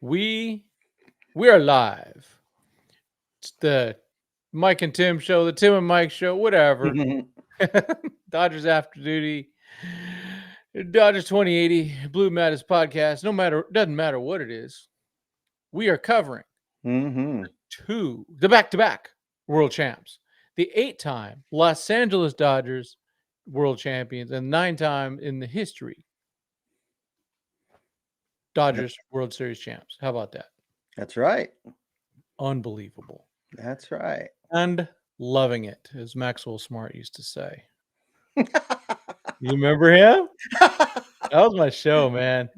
We are live. It's the Mike and Tim show, the Tim and Mike show, whatever. Dodgers After Duty, Dodgers 2080, Blue Matters podcast. Doesn't matter what it is. We are covering the back-to-back world champs, the 8-time Los Angeles Dodgers world champions, and 9-time in the history Dodgers World Series champs. How about that? That's right. Unbelievable. That's right. And loving it, as Maxwell Smart used to say. You remember him? That was my show, man.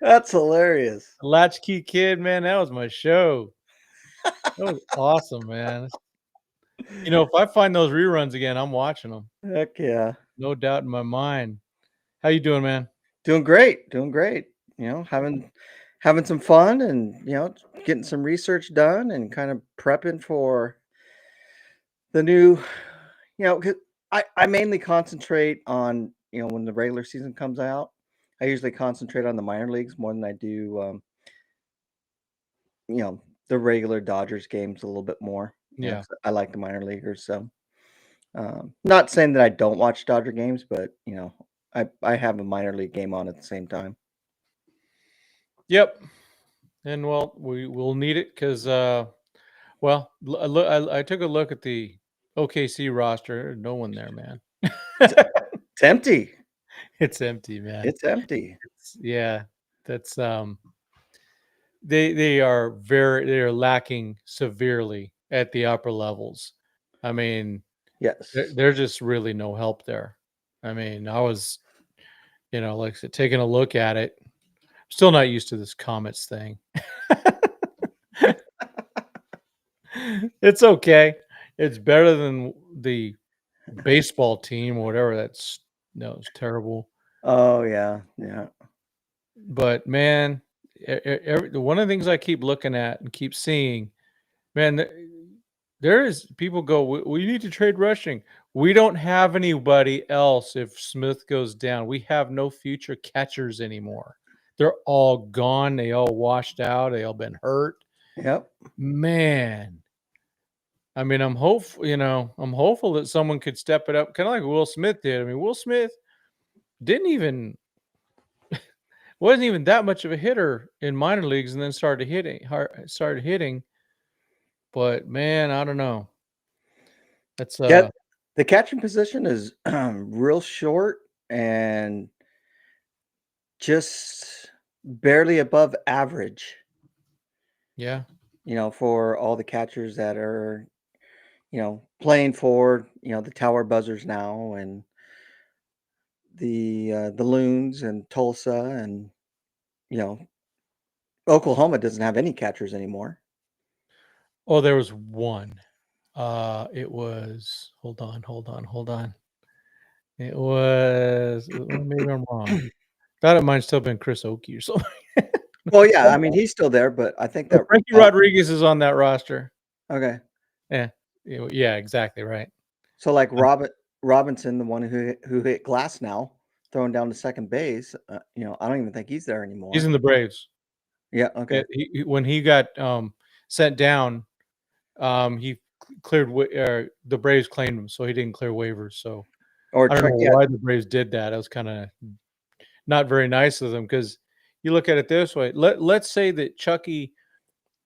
That's hilarious. Latchkey Kid, man, that was my show. That was awesome, man. You know, if I find those reruns again, I'm watching them. Heck yeah. No doubt in my mind. How you doing, man? Doing great. Doing great. You know, having some fun and, you know, getting some research done and kind of prepping for the new, you know, 'cause I mainly concentrate on, you know, when the regular season comes out. I usually concentrate on the minor leagues more than I do, you know, the regular Dodgers games a little bit more. You know, Yeah. 'cause I like the minor leaguers. So, not saying that I don't watch Dodger games, but, you know, I have a minor league game on at the same time. Yep. And well, we will need it because, well, I took a look at the OKC roster. There's no one there, man. It's empty. It's empty, man. It's empty. Yeah, that's they are lacking severely at the upper levels. I mean, Yes. there's just really no help there. I mean, I was, you know, like I said, taking a look at it. Still not used to this Comets thing. It's okay. It's better than the baseball team or whatever. It's terrible. Oh yeah, yeah. But man, one of the things I keep looking at and keep seeing, man, there is people go, we need to trade rushing. We don't have anybody else if Smith goes down. We have no future catchers anymore. They're all gone. They all washed out. They all been hurt. Yep. Man. I mean, I'm hopeful that someone could step it up, kind of like Will Smith did. I mean, Will Smith wasn't even that much of a hitter in minor leagues, and then started hitting. But man, I don't know. That's the catching position is real short and just barely above average. Yeah. You know, for all the catchers that are, you know, playing for, you know, the Tower Buzzers now and the Loons and Tulsa and, you know, Oklahoma doesn't have any catchers anymore. Oh, there was one. It was hold on. It was maybe I'm wrong. Thought it might still have been Chris Oakey or something. Well, yeah, I mean he's still there, but I think that Frankie Rodriguez is on that roster. Okay. Yeah, exactly right. So like Robinson, the one who hit glass now, throwing down to second base, you know, I don't even think he's there anymore. He's in the Braves. Yeah, okay. When he got sent down, he cleared the Braves claimed him, so he didn't clear waivers. So I don't know why the Braves did that. It was kind of not very nice of them because you look at it this way. Let's say that Chucky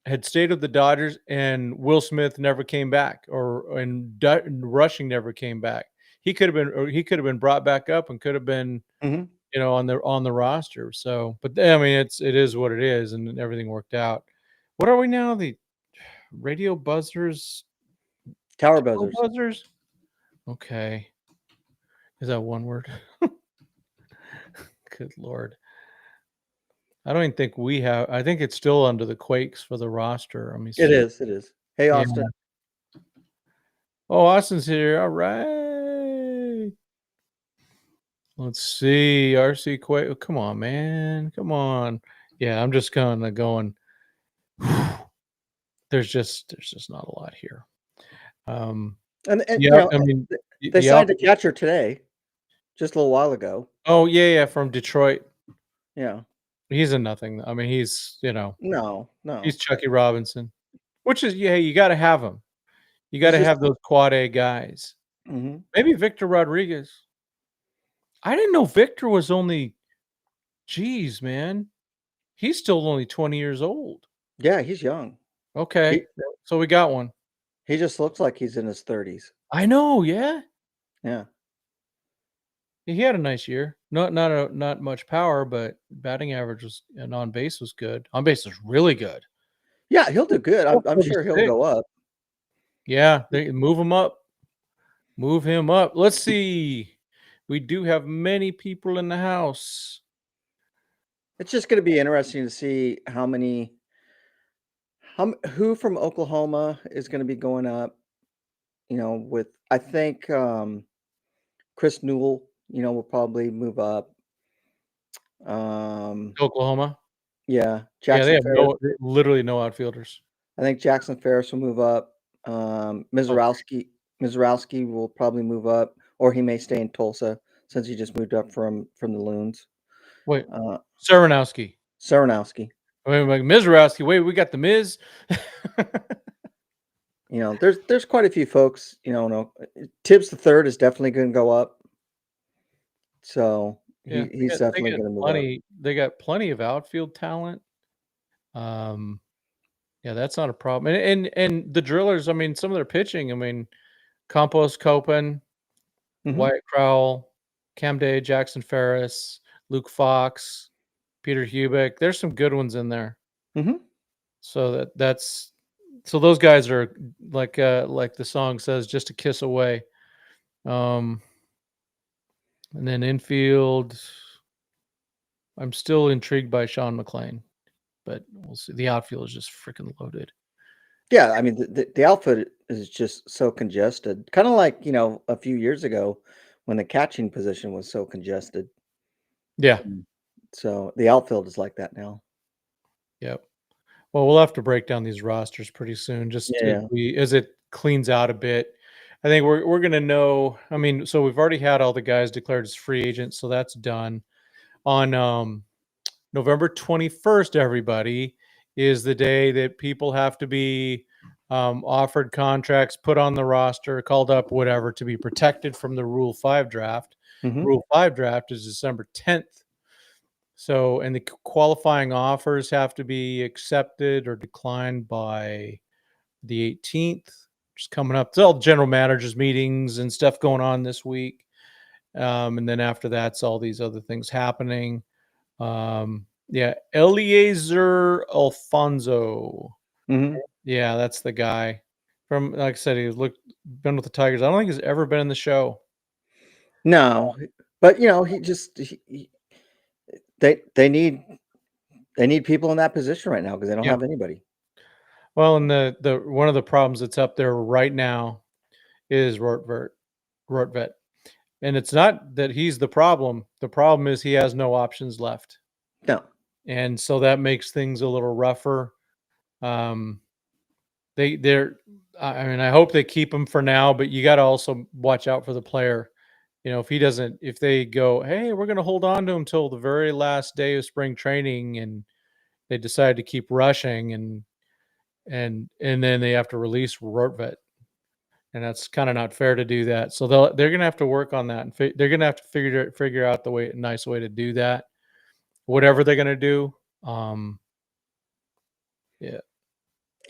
had stayed with the Dodgers and Will Smith never came back, and rushing never came back. He could have been brought back up and could have been, you know, on the roster. So, but I mean, it is what it is, and everything worked out. What are we now? The radio buzzers, Tower buzzers. Okay, is that one word? Good Lord. I don't even think we have. I think it's still under the Quakes for the roster. I mean, it is. Hey, Austin. Yeah. Oh, Austin's here. All right. Let's see. RC Quake. Oh, come on, man. Come on. Yeah, I'm just kind of going. There's just not a lot here. And yeah, you know, I mean, they signed a catcher today, just a little while ago. Oh yeah, from Detroit. Yeah. He's a nothing. I mean, he's No. he's Chucky Robinson, which is you got to have him. You got to have those quad A guys. Mm-hmm. Maybe Victor Rodriguez. I didn't know Victor was only. Geez, man, he's still only 20 years old. Yeah, he's young. Okay, so we got one. He just looks like he's in his 30s. I know, yeah. Yeah. He had a nice year. Not much power, but batting average was and on base was good. On base was really good. Yeah, he'll do good. I'm sure he'll go up. Yeah, they move him up. Move him up. Let's see. We do have many people in the house. It's just going to be interesting to see who from Oklahoma is going to be going up. With I think Chris Newell, will probably move up. Oklahoma. Yeah, Yeah, they Jackson have literally no outfielders. I think Jackson Ferris will move up. Mizorowski will probably move up, or he may stay in Tulsa since he just moved up from the Loons. Wait, Saranowski. Wait, like Mizorowski. Wait, we got the Miz. There's quite a few folks. Tibbs the third is definitely going to go up. So he's definitely going to move up. They got plenty of outfield talent. Yeah, that's not a problem. And the drillers, I mean, some of their pitching, I mean, Campos, Copen, Wyatt Crowell, Cam Day, Jackson Ferris, Luke Fox, Peter Hubick. There's some good ones in there. So so those guys are like the song says, just a kiss away. And then infield, I'm still intrigued by Sean McClain, but we'll see. The outfield is just freaking loaded. Yeah, I mean the outfield is just so congested, kind of like a few years ago when the catching position was so congested. Yeah. So the outfield is like that now. Yep. Well, we'll have to break down these rosters pretty soon, just as it cleans out a bit. I think we're gonna know. I mean, so we've already had all the guys declared as free agents, so that's done. On November 21st, everybody, is the day that people have to be offered contracts, put on the roster, called up, whatever, to be protected from the Rule 5 draft. Rule 5 draft is December 10th. So, and the qualifying offers have to be accepted or declined by the 18th, which is coming up. It's all general managers meetings and stuff going on this week. And then after that's all these other things happening. Yeah, Eliezer Alfonso. Yeah, that's the guy from. Like I said, he's been with the Tigers. I don't think he's ever been in the show. No, but they need people in that position right now because they don't have anybody. Well, and the one of the problems that's up there right now is Rortvet. And it's not that he's the problem. The problem is he has no options left. No. And so that makes things a little rougher. I hope they keep him for now, but you got to also watch out for the player. If they go, hey, we're going to hold on to him till the very last day of spring training, and they decide to keep rushing, and then they have to release Rortvet, and that's kind of not fair to do that. So they're going to have to work on that, and they're going to have to figure out a nice way to do that. Whatever they're going to do, yeah.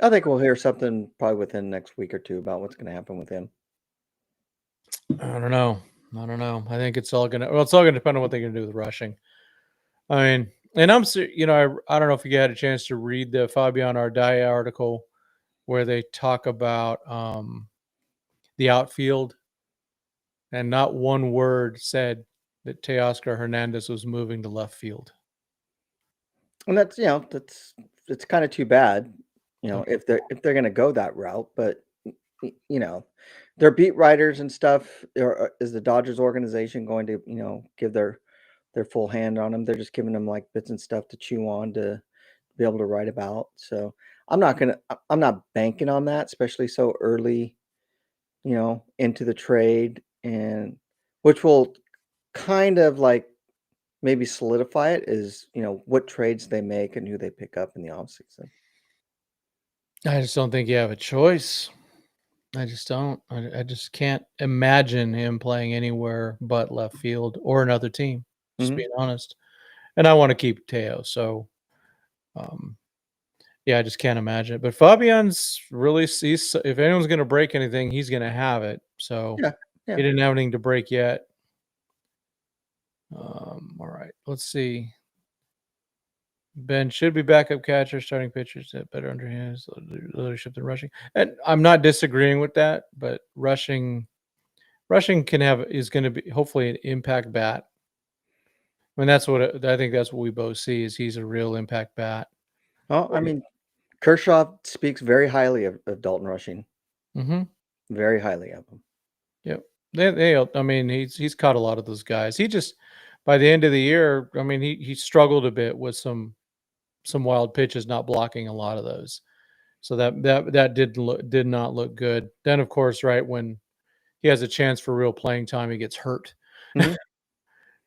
I think we'll hear something probably within the next week or two about what's going to happen with him. I don't know. I think it's all gonna depend on what they're gonna do with rushing. I mean, and I don't know if you had a chance to read the Fabian Ardaya article where they talk about the outfield, and not one word said that Teoscar Hernandez was moving to left field. And that's it's kind of too bad, if they're going to go that route. But their beat writers and stuff, is the Dodgers organization going to give their full hand on them? They're just giving them like bits and stuff to chew on to be able to write about. So I'm not banking on that, especially so early, into the trade, and which will kind of like maybe solidify it is, what trades they make and who they pick up in the offseason. I just don't think you have a choice. I just don't. I just can't imagine him playing anywhere but left field or another team, just being honest. And I want to keep Teo, so yeah, I just can't imagine it. But Fabian's really sees if anyone's going to break anything, he's going to have it. So Yeah. he didn't have anything to break yet. All right, let's see. Ben should be backup catcher, starting pitchers that better underhand leadership than rushing. And I'm not disagreeing with that, but rushing is going to be hopefully an impact bat. I mean, I think that's what we both see is he's a real impact bat. Well, I mean, Kershaw speaks very highly of Dalton Rushing. Very highly of him. Yep. I mean, he's caught a lot of those guys. He just by the end of the year, I mean, he struggled a bit with some wild pitches, not blocking a lot of those. So that did not look good. Then of course, right when he has a chance for real playing time, he gets hurt.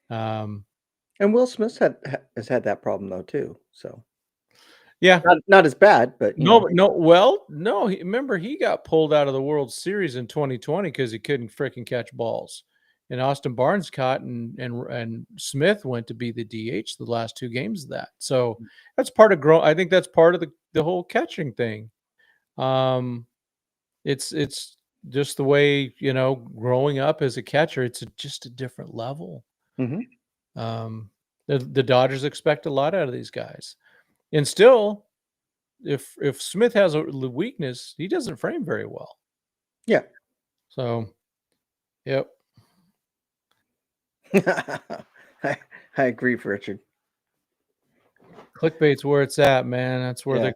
And Will Smith has had that problem though too. So yeah, not as bad, but no. Well, no. Remember, he got pulled out of the World Series in 2020 because he couldn't freaking catch balls. And Austin Barnes caught, and Smith went to be the DH the last 2 games of that. So that's part of I think that's part of the whole catching thing. It's just the way growing up as a catcher. It's just a different level. The Dodgers expect a lot out of these guys, and still, if Smith has a weakness, he doesn't frame very well. Yeah. So, yep. I agree, Richard. Clickbait's where it's at, man. That's where they're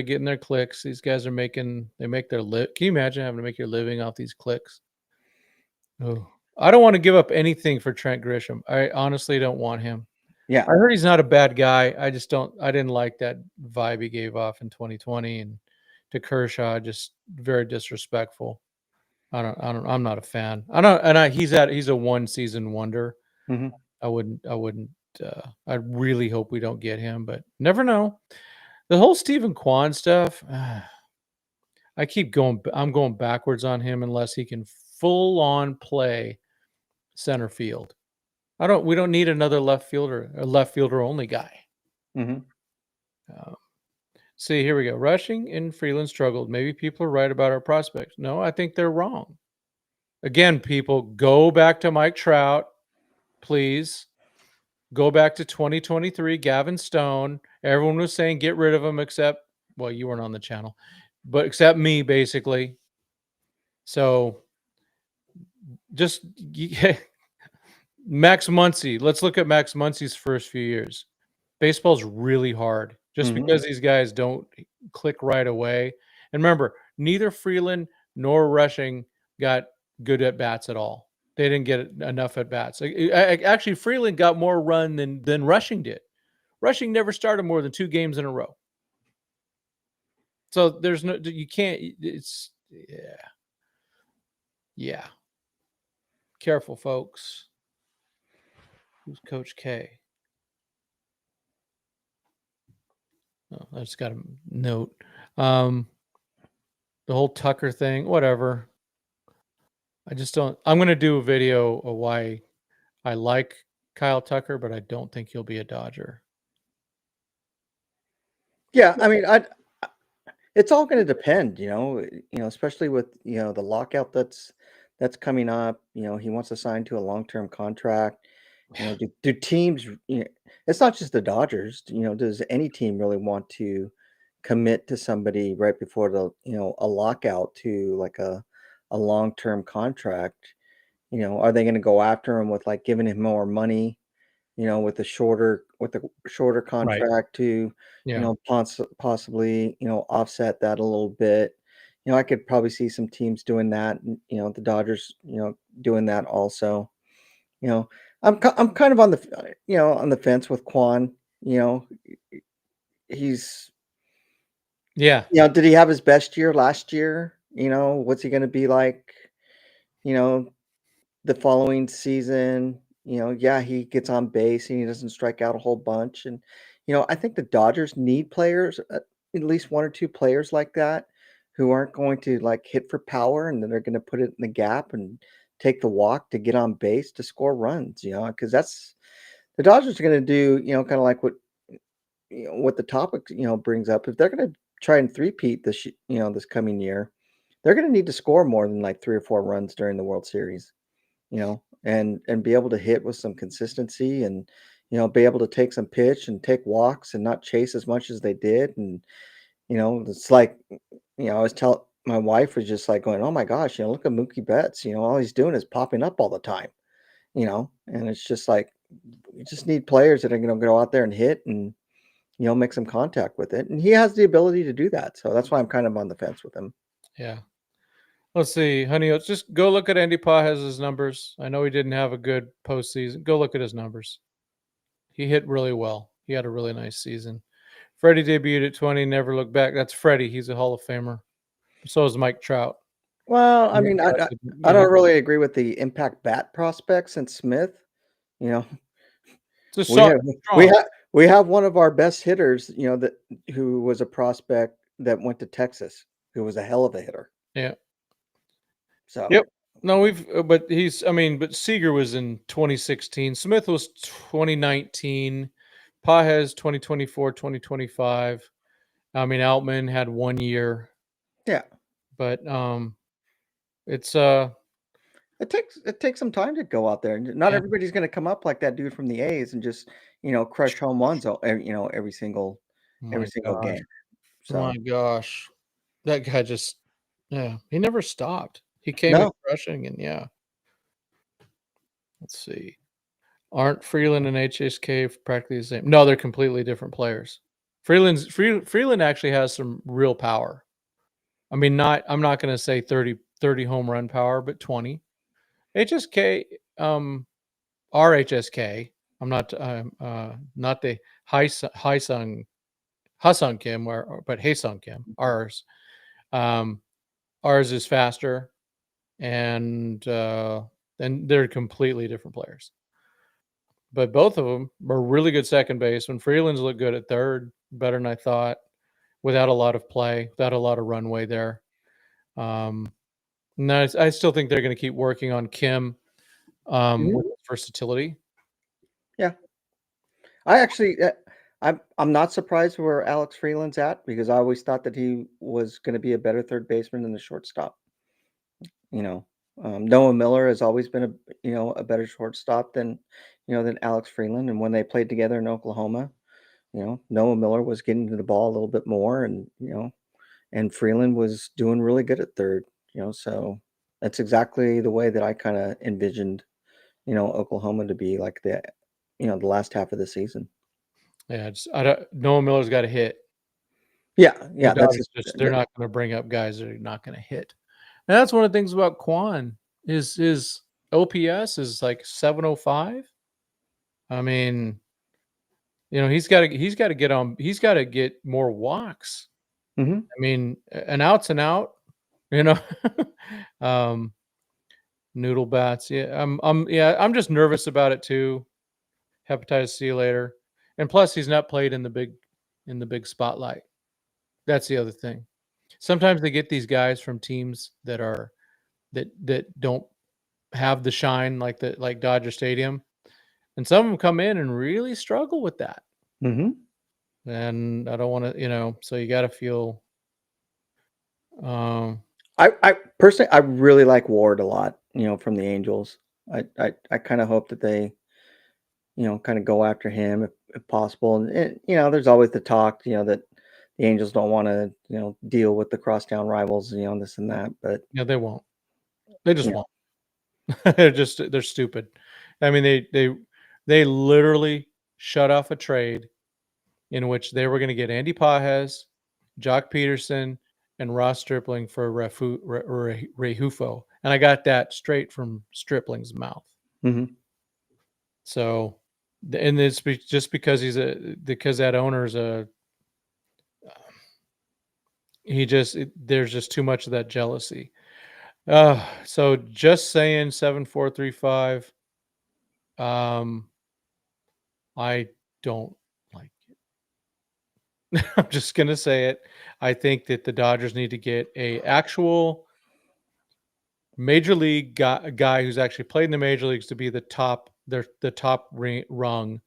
getting their clicks. These guys are make their Can you imagine having to make your living off these clicks? Oh, I don't want to give up anything for Trent Grisham. I honestly don't want him. Yeah. I heard he's not a bad guy. I didn't like that vibe he gave off in 2020 and to Kershaw, just very disrespectful. I'm not a fan. He's a 1-season wonder. I really hope we don't get him, but never know. The whole Stephen Kwan stuff, I'm going backwards on him unless he can full on play center field. We don't need another left fielder only guy. See, here we go. Rushing and Freeland struggled. Maybe people are right about our prospects. No, I think they're wrong. Again, people, go back to Mike Trout, please. Go back to 2023, Gavin Stone. Everyone was saying get rid of him except, well, you weren't on the channel, but except me, basically. So just Max Muncy. Let's look at Max Muncy's first few years. Baseball's really hard. Just because these guys don't click right away. And remember, neither Freeland nor Rushing got good at bats at all. They didn't get enough at bats. Actually, Freeland got more run than Rushing did. Rushing never started more than 2 games in a row. So there's no, you can't, it's, yeah. Careful, folks. Who's Coach K? Oh, I just got a note. The whole Tucker thing, whatever. I just don't. I'm going to do a video of why I like Kyle Tucker, but I don't think he'll be a Dodger. Yeah, I mean, it's all going to depend, especially with the lockout that's coming up. He wants to sign to a long-term contract. Do teams? It's not just the Dodgers. Does any team really want to commit to somebody right before the a lockout to like a long-term contract? Are they going to go after him with like giving him more money? With a shorter contract Right. to possibly offset that a little bit. I could probably see some teams doing that. The Dodgers doing that also. I'm kind of on the on the fence with Kwan. He's did he have his best year last year? What's he going to be like? The following season. Yeah, he gets on base and he doesn't strike out a whole bunch. And, I think the Dodgers need players, at least one or two players like that, who aren't going to like hit for power and then they're going to put it in the gap and take the walk to get on base to score runs, because that's the Dodgers are going to do, kind of like what the topic, brings up. If they're going to try and three-peat this coming year, they're going to need to score more than like 3 or 4 runs during the World Series, and be able to hit with some consistency and, be able to take some pitch and take walks and not chase as much as they did. And, it's like, I always tell my wife was just like going, "Oh my gosh, look at Mookie Betts, all he's doing is popping up all the time, and it's just like, we just need players that are going to go out there and hit and, make some contact with it. And he has the ability to do that. So that's why I'm kind of on the fence with him. Yeah. Let's see, honey. Let's just go look at Andy Pajez's numbers. I know he didn't have a good postseason. Go look at his numbers. He hit really well. He had a really nice season. Freddie debuted at 20, never looked back. That's Freddie. He's a Hall of Famer. So is Mike Trout. Well, I mean, I don't really agree with the impact bat prospects and Smith. We have one of our best hitters, who was a prospect that went to Texas, who was a hell of a hitter. Yeah. So. Yep. No, but Seager was in 2016. Smith was 2019. Pajez 2024, 2025. I mean, Outman had 1 year. Yeah. But it's it takes some time to go out there. Not everybody's going to come up like that dude from the A's and just, crush home runs, every single game. So. My gosh. That guy just he never stopped. He came in crushing and Let's see. Aren't Freeland and HSK practically the same? No, they're completely different players. Freeland actually has some real power. I mean, I'm not going to say 30 home run power, but 20. HSK, RHSK. I'm not the Haesung Kim, but Haesung Kim. Ours is faster, and they're completely different players. But both of them are really good second baseman. Freeland's looked good at third, better than I thought, without a lot of play, without a lot of runway there. No, I still think they're going to keep working on Kim with versatility. Yeah, I'm not surprised where Alex Freeland's at, because I always thought that he was going to be a better third baseman than the shortstop. Noah Miller has always been a better shortstop than Alex Freeland. And when they played together in Oklahoma, Noah Miller was getting to the ball a little bit more, and and Freeland was doing really good at third. So that's exactly the way that I kind of envisioned, Oklahoma to be like the last half of the season. Yeah, Noah Miller's got to hit. Yeah, they're not going to bring up guys that are not going to hit. And that's one of the things about Quan. His OPS is like 705. I mean, he's got to get more walks. Mm-hmm. I mean, an out's an out. Noodle bats. Yeah, I'm just nervous about it too. Hepatitis C later, and plus he's not played in the big spotlight. That's the other thing. Sometimes they get these guys from teams that don't have the shine like Dodger Stadium, and some of them come in and really struggle with that. Mm-hmm. And I don't want to, so you got to feel. I personally, I really like Ward a lot, from the Angels. I kind of hope that they, kind of go after him if possible. And there's always the talk, that the Angels don't want to, deal with the crosstown rivals, this and that. But they won't. They just won't. they're stupid. I mean, they literally shut off a trade in which they were going to get Andy Pajez, Jock Peterson, and Ross Stripling for Rehufo. And I got that straight from Stripling's mouth. Mm-hmm. So, and it's just because because that owner's there's just too much of that jealousy. So just saying 7435. I don't like it. I'm just gonna say it. I think that the Dodgers need to get a actual major league guy who's actually played in the major leagues to be the top rung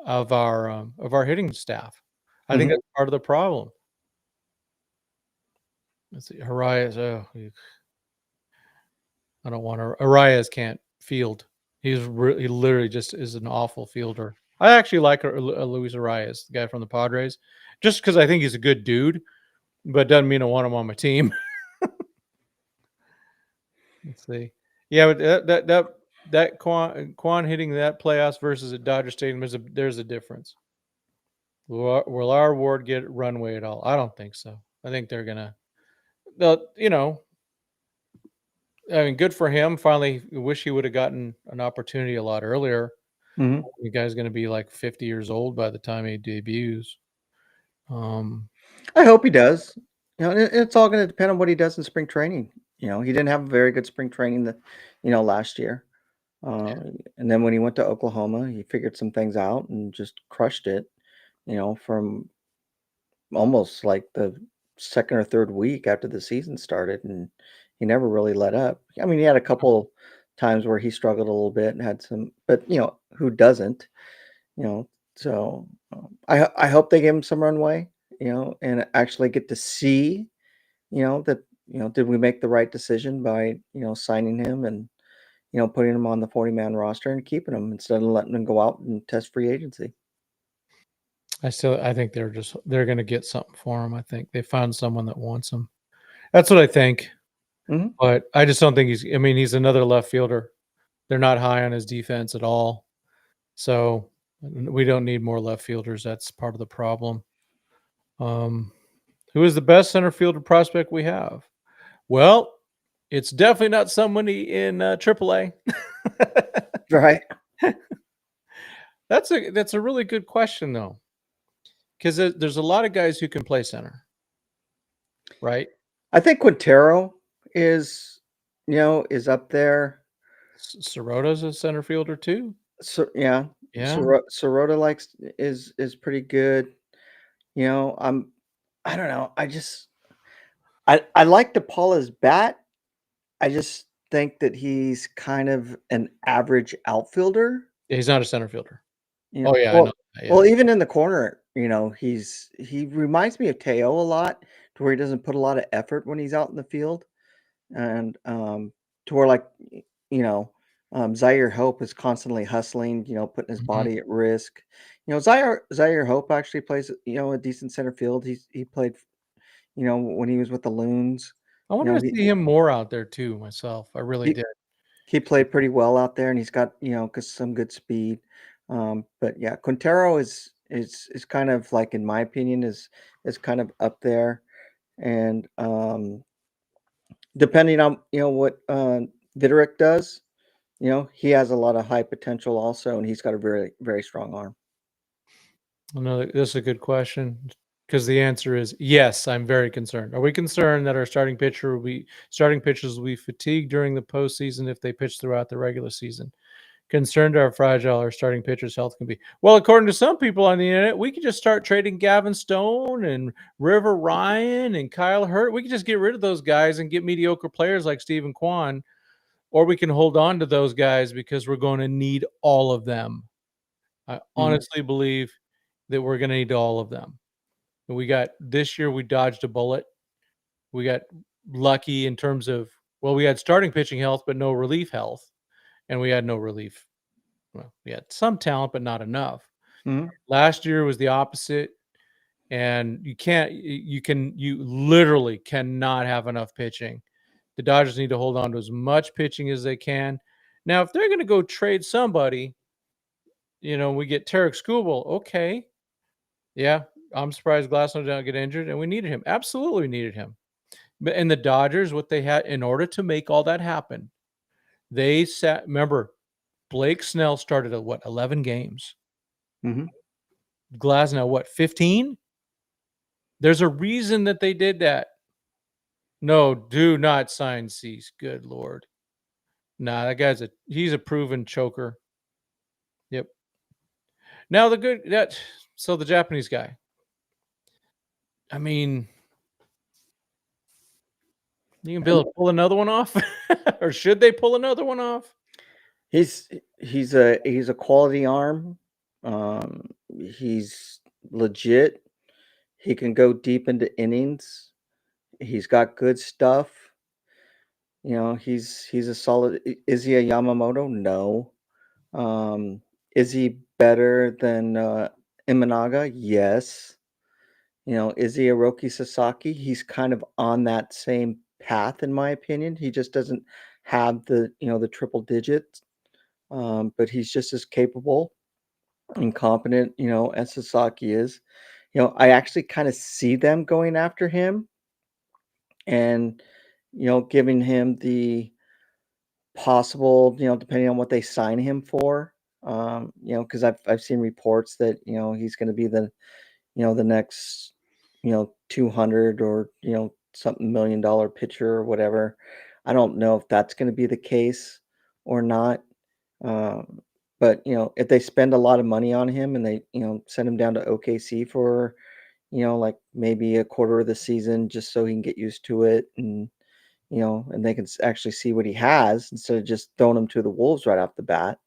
of our hitting staff. I think that's part of the problem. Let's see, Arias. Oh, I don't want to. Arias can't field. He literally just is an awful fielder. I actually like Luis Arias, the guy from the Padres, just because I think he's a good dude, but doesn't mean I want him on my team. Let's see. Yeah, but that Quan hitting that playoffs versus at Dodger Stadium, there's a difference. Will our Ward get runway at all? I don't think so. I think they're gonna. You know, I mean, good for him. Finally, wish he would have gotten an opportunity a lot earlier. The guy's going to be like 50 years old by the time he debuts. I hope he does. You know, it's all going to depend on what he does in spring training. You know, he didn't have a very good spring training, last year. And then when he went to Oklahoma, he figured some things out and just crushed it. You know, from almost like the second or third week after the season started, and he never really let up. I mean, he had a couple times where he struggled a little bit and had some, but who doesn't? You know, so I hope they give him some runway. And actually get to see, that did we make the right decision by signing him and putting him on the 40-man roster and keeping him instead of letting him go out and test free agency. I think they're going to get something for him. I think they found someone that wants him. That's what I think. But I just don't think he's another left fielder. They're not high on his defense at all. So we don't need more left fielders. That's part of the problem. Who is the best center fielder prospect we have? Well, it's definitely not somebody in AAA. Right. That's a really good question, though, because there's a lot of guys who can play center, right? I think Quintero is up there. Sorota's a center fielder too. So yeah. Sirota is pretty good. I don't know. I like DePaula's bat. I just think that he's kind of an average outfielder. Yeah, he's not a center fielder. Oh yeah, I know. Well, even in the corner, he reminds me of Teo a lot, to where he doesn't put a lot of effort when he's out in the field, and to where Zaire Hope is constantly hustling, putting his body at risk. Zaire Hope actually plays, a decent center field. He played, when he was with the Loons. I want to see him more out there too, myself. I really did. He played pretty well out there, and he's got some good speed. But yeah, Quintero is kind of like, in my opinion, is kind of up there, and depending on what Viderick does, he has a lot of high potential also, and he's got a very, very strong arm. This is a good question, because the answer is yes. I'm very concerned. Are we concerned that our starting pitchers will be fatigued during the postseason if they pitch throughout the regular season? Concerned how fragile our starting pitchers' health can be. Well, according to some people on the internet, we could just start trading Gavin Stone and River Ryan and Kyle Hurt. We could just get rid of those guys and get mediocre players like Stephen Kwan, or we can hold on to those guys because we're going to need all of them. I honestly believe that we're going to need all of them. And this year we dodged a bullet. We got lucky in terms of, we had starting pitching health, but no relief health. And we had no relief. Well, we had some talent, but not enough. Last year was the opposite. And you literally cannot have enough pitching. The Dodgers need to hold on to as much pitching as they can. Now, if they're going to go trade somebody, we get Tarek Skubal. Okay. Yeah. I'm surprised Glasnow didn't get injured, and we needed him. Absolutely needed him. But in the Dodgers, what they had in order to make all that happen, remember, Blake Snell started at 11 games. Glasnow, 15? There's a reason that they did that. No, do not sign Cease. Good Lord. Nah, that guy's he's a proven choker. Now so the Japanese guy. I mean, you can pull another one off, or should they pull another one off? He's a quality arm. He's legit. He can go deep into innings. He's got good stuff. He's a solid. Is he a Yamamoto? No. Is he better than Imanaga? Yes. Is he a Roki Sasaki? He's kind of on that same path, in my opinion. He just doesn't have the triple digits, but he's just as capable and competent, as Sasaki is. I actually kind of see them going after him and, giving him the possible, depending on what they sign him for. Because I've seen reports that he's going to be the next 200 or something $1 million pitcher or whatever. I don't know if that's going to be the case or not. But if they spend a lot of money on him and they send him down to OKC for like maybe a quarter of the season just so he can get used to it and and they can actually see what he has instead of just throwing him to the wolves right off the bat.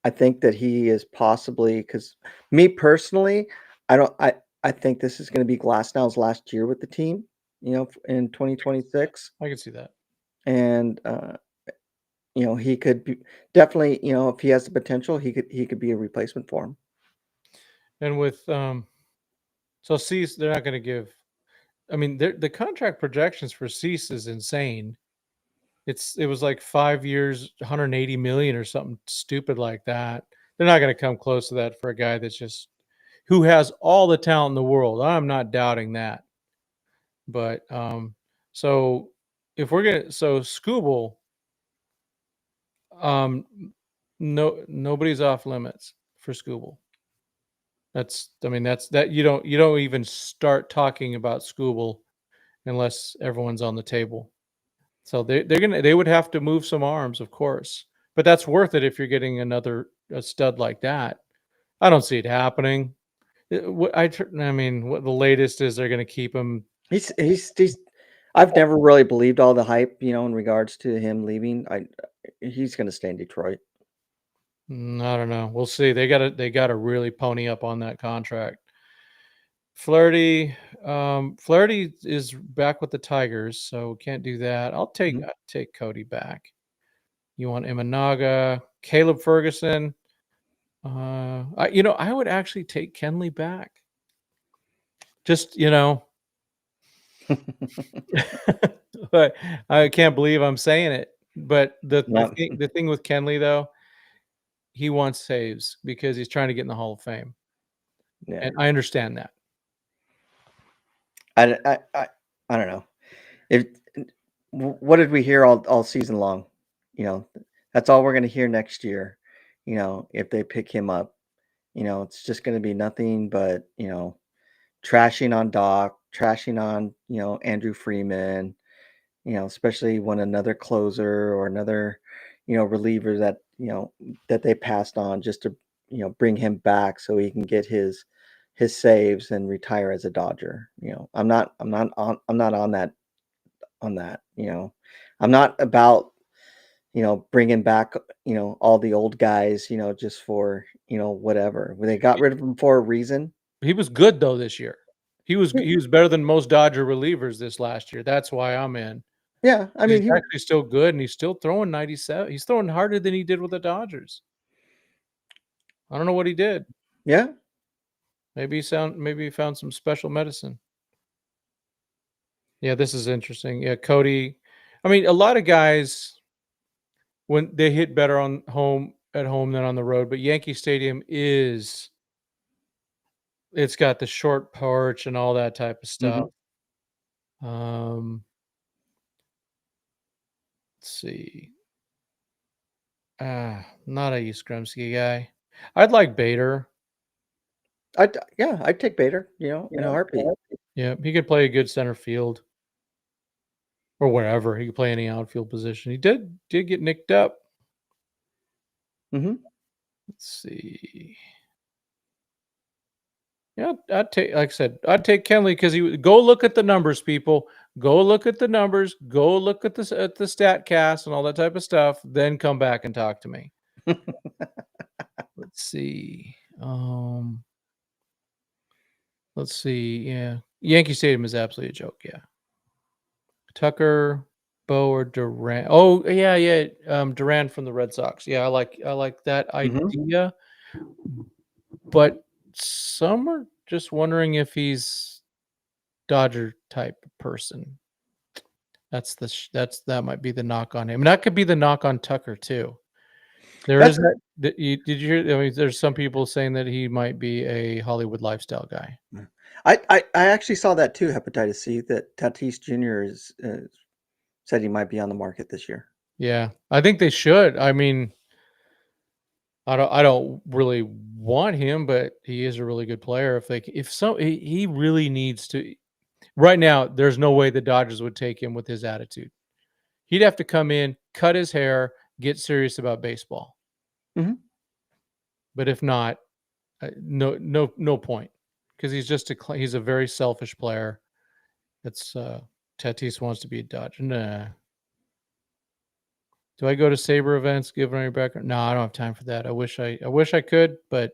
I think that he is possibly, because me personally, I think this is going to be Glasnow's last year with the team, in 2026. I can see that. And he could be definitely, if he has the potential, he could be a replacement for him. And with so Cease, they're not going to give. I mean, the contract projections for Cease is insane. It was like 5 years, 180 million or something stupid like that. They're not going to come close to that for a guy who has all the talent in the world. I'm not doubting that. But so if we're gonna Skubal, nobody's off limits for Skubal. That's you don't even start talking about Skubal unless everyone's on the table. So they would have to move some arms, of course, but that's worth it if you're getting a stud like that. I don't see it happening. What the latest is they're going to keep him. I've never really believed all the hype, in regards to him leaving. He's going to stay in Detroit. I don't know. We'll see. They gotta really pony up on that contract. Flaherty is back with the Tigers, so can't do that. I'll take Cody back. You want Imanaga, Caleb Ferguson. I would actually take Kenley back. Just but I can't believe I'm saying it. But the thing with Kenley though, he wants saves because he's trying to get in the Hall of Fame. Yeah. And I understand that. I don't know. What did we hear all season long? That's all we're going to hear next year. If they pick him up, it's just going to be nothing but, trashing on Doc, trashing on, Andrew Freeman, especially when another closer or another, reliever that, that they passed on just to, bring him back so he can get his saves and retire as a Dodger. I'm not on that. I'm not about, bringing back, all the old guys, just for, whatever. They got rid of him for a reason. He was good though this year. He was better than most Dodger relievers this last year. That's why I'm in. Yeah, I mean, he's actually still good, and he's still throwing 97. He's throwing harder than he did with the Dodgers. I don't know what he did. Yeah, maybe he found some special medicine. Yeah, this is interesting. Yeah, Cody. I mean, a lot of guys when they hit better at home than on the road, but Yankee Stadium it's got the short porch and all that type of stuff. Let's see. Not a Yastrzemski guy. I'd like Bader. I'd take Bader, in a heartbeat. Yeah, he could play a good center field or wherever. He could play any outfield position. He did get nicked up. Mm-hmm. Let's see. Yeah, I'd take, like I said, I'd take Kenley because he go look at the numbers, people. Go look at the numbers. Go look at the stat cast and all that type of stuff. Then come back and talk to me. Let's see. Let's see. Yeah, Yankee Stadium is absolutely a joke. Yeah, Tucker, Bo, or Duran. Oh yeah. Duran from the Red Sox. Yeah, I like that idea. But some are just wondering if he's Dodger type person. That might be the knock on him. And that could be the knock on Tucker too. There is that. Did you hear? I mean, there's some people saying that he might be a Hollywood lifestyle guy. I actually saw that too. Hepatitis C. That Tatis Jr. is said he might be on the market this year. Yeah, I think they should. I mean, I don't really want him, but he is a really good player. He really needs to. Right now, there's no way the Dodgers would take him with his attitude. He'd have to come in, cut his hair, get serious about baseball. Mm-hmm. But if not, no point, because he's a very selfish player. It's Tatis wants to be a Dodger. Nah. Do I go to Saber events? Give any background? No, I don't have time for that. I wish I could, but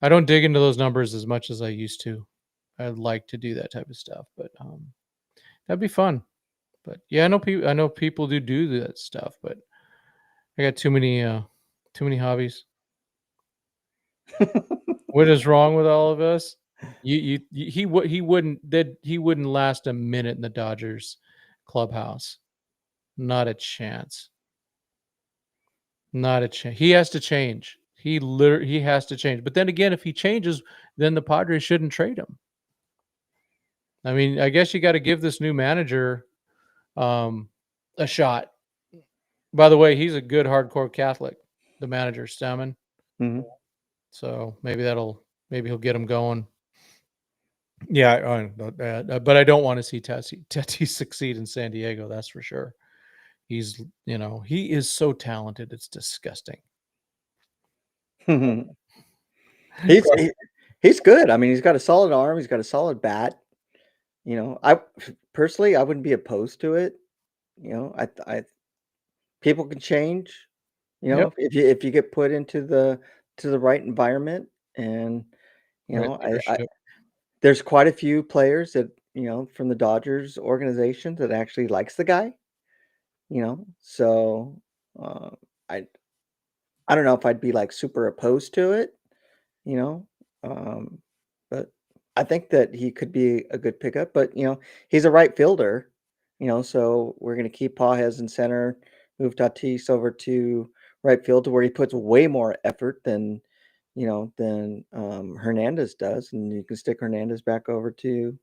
I don't dig into those numbers as much as I used to. I'd like to do that type of stuff, but that'd be fun. But yeah, I know people do that stuff, but I got too many hobbies. What is wrong with all of us? He wouldn't last a minute in the Dodgers clubhouse. Not a chance. Not a chance. He has to change. He has to change. But then again, if he changes, then the Padres shouldn't trade him. I mean, I guess you got to give this new manager a shot. By the way, he's a good hardcore Catholic, the manager, Stammen. Mm-hmm. So maybe he'll get him going. Yeah, but I don't want to see Tatis succeed in San Diego. That's for sure. He is so talented. It's disgusting. He's good. I mean, he's got a solid arm. He's got a solid bat. I personally, I wouldn't be opposed to it. I people can change. Yep. If you get put into the right environment, and there's quite a few players that from the Dodgers organization that actually likes the guy. So I don't know if I'd be like super opposed to it. But I think that he could be a good pickup. But he's a right fielder. So we're gonna keep Pages in center, move Tatis over to right field to where he puts way more effort than Hernandez does, and you can stick Hernandez back over to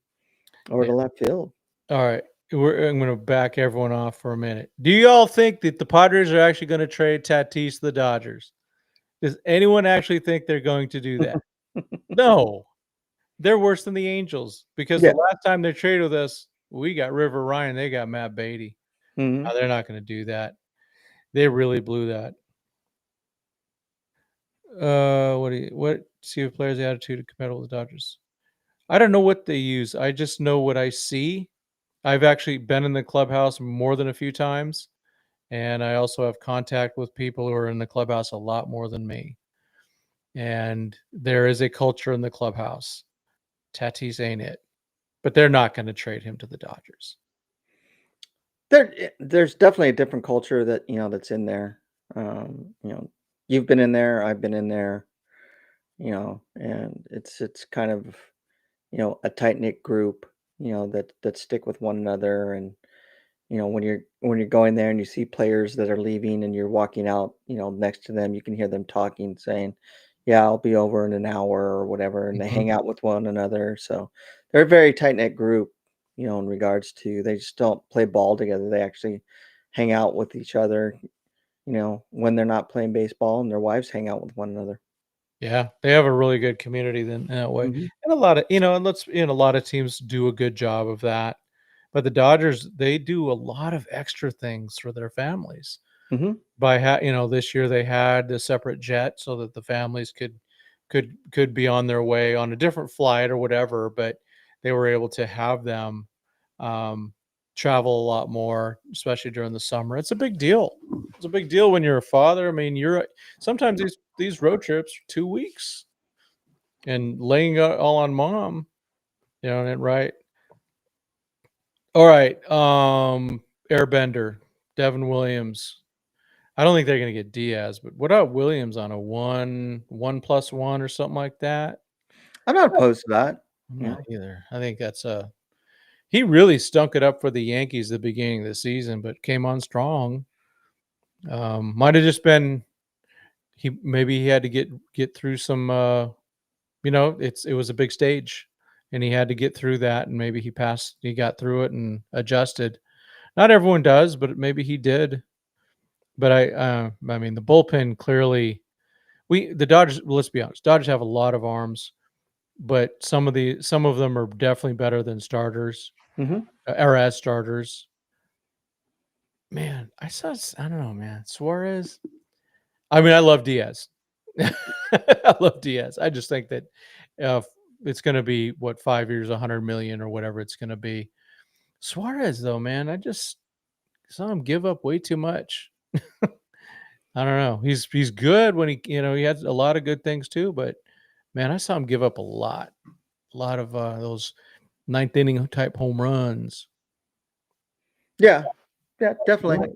left field. All right. I'm going to back everyone off for a minute. Do you all think that the Padres are actually going to trade Tatis to the Dodgers? Does anyone actually think they're going to do that? No. They're worse than the Angels, because the last time they traded with us, we got River Ryan. They got Matt Beatty. Mm-hmm. No, they're not going to do that. They really blew that. What see if players' attitude to compatible with the Dodgers? I don't know what they use. I just know what I see. I've actually been in the clubhouse more than a few times, and I also have contact with people who are in the clubhouse a lot more than me. And there is a culture in the clubhouse. Tatis ain't it, but they're not going to trade him to the Dodgers. There's definitely a different culture that that's in there. You've been in there, I've been in there, and it's kind of a tight knit group, that stick with one another. And when you're going there and you see players that are leaving and you're walking out, next to them, you can hear them talking, saying, "Yeah, I'll be over in an hour," or whatever, and they hang out with one another. So they're a very tight knit group, in regards to, they just don't play ball together. They actually hang out with each other, when they're not playing baseball, and their wives hang out with one another. Yeah, they have a really good community then that way. Mm-hmm. And a lot of, a lot of teams do a good job of that. But the Dodgers, they do a lot of extra things for their families. by this year they had a separate jet so that the families could be on their way on a different flight or whatever, but they were able to have them travel a lot more, especially during the summer. It's a big deal. It's a big deal when you're a father. I mean, sometimes these road trips are 2 weeks and laying it all on mom, right? All right. Airbender, Devin Williams. I don't think they're going to get Diaz, but what about Williams on a 1+1 or something like that? I'm not opposed to that. I'm not either. I think that's he really stunk it up for the Yankees at the beginning of the season, but came on strong. Might have just been maybe he had to get through some it was a big stage and he had to get through that, and maybe he got through it and adjusted. Not everyone does, but maybe he did. But I mean, the bullpen clearly, the Dodgers, let's be honest, Dodgers have a lot of arms, but some of them are definitely better than starters, or as starters. Man, I don't know, man. Suarez. I mean, I love Diaz. I love Diaz. I just think that it's going to be 5 years, 100 million or whatever it's going to be. Suarez, though, man, I just saw him give up way too much. I don't know. He's good when he has a lot of good things too, but man, I saw him give up a lot of those ninth inning type home runs. Yeah, definitely.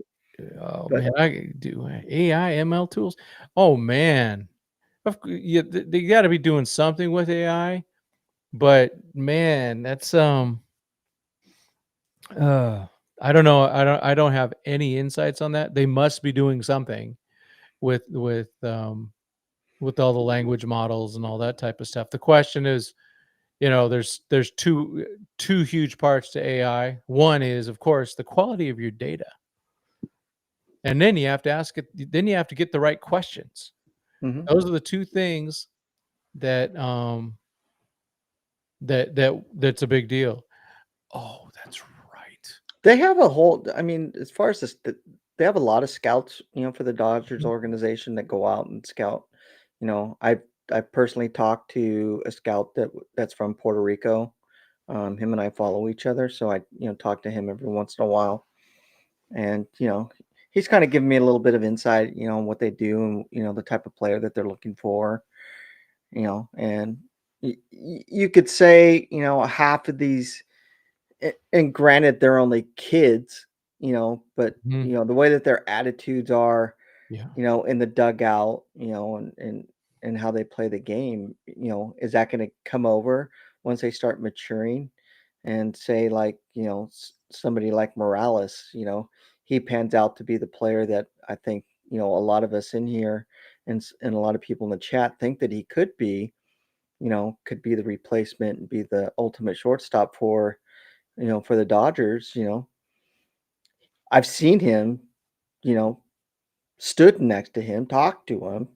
Oh man, I do AI ML tools. Oh man, they got to be doing something with AI, but man, that's I don't know. I don't have any insights on that. They must be doing something with all the language models and all that type of stuff. The question is, there's two huge parts to AI. One is, of course, the quality of your data. And then you have to ask it, then you have to get the right questions. Those are the two things that that's a big deal. Oh, that's right. They have a whole, I mean, as far as this, they have a lot of scouts, for the Dodgers organization that go out and scout. I personally talked to a scout that's from Puerto Rico. Him and I follow each other, so I talk to him every once in a while, and he's kind of giving me a little bit of insight, on what they do and the type of player that they're looking for, and you could say half of these, and granted they're only kids, but the way that their attitudes are, Yeah. in the dugout, and how they play the game, is that going to come over once they start maturing? And say, like, somebody like Morales, he pans out to be the player that I think, a lot of us in here and a lot of people in the chat think that he could be, could be the replacement and be the ultimate shortstop for the Dodgers. I've seen him, you know, stood next to him, talked to him,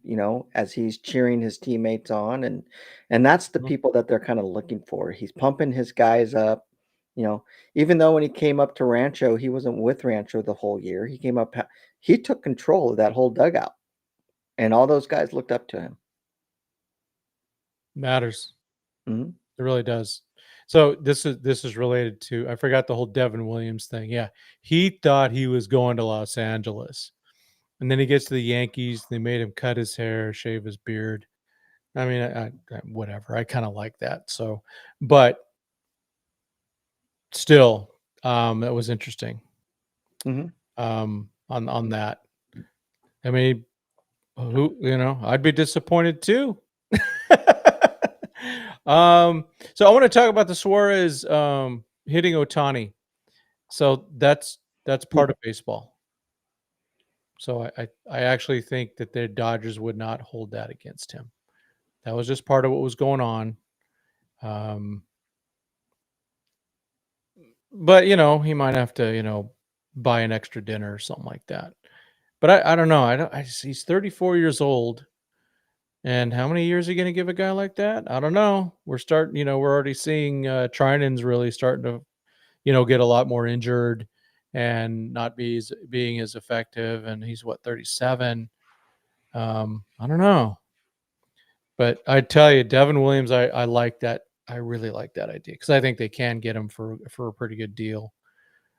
as he's cheering his teammates on, and that's the people that they're kind of looking for. He's pumping his guys up, even though when he came up to Rancho, he wasn't with Rancho the whole year. He came up, he took control of that whole dugout, and all those guys looked up to him. Matters. Mm-hmm. It really does. So this is related to, I forgot the whole Devin Williams thing. Yeah, he thought he was going to Los Angeles, and then he gets to the Yankees. They made him cut his hair, shave his beard. I mean, I whatever. I kind of like that. So, but still, that was interesting. Mm-hmm. On that. I mean, I'd be disappointed too. So I want to talk about the Suarez hitting Ohtani. So that's part of baseball. So I actually think that the Dodgers would not hold that against him. That was just part of what was going on. But he might have to buy an extra dinner or something like that. But I don't know. He's 34 years old. And how many years are you going to give a guy like that? I don't know. We're already seeing Trinan's really starting to, get a lot more injured. and not being as effective. And he's 37. I don't know, but I tell you, Devin Williams, I like that. I really like that idea because I think they can get him for a pretty good deal.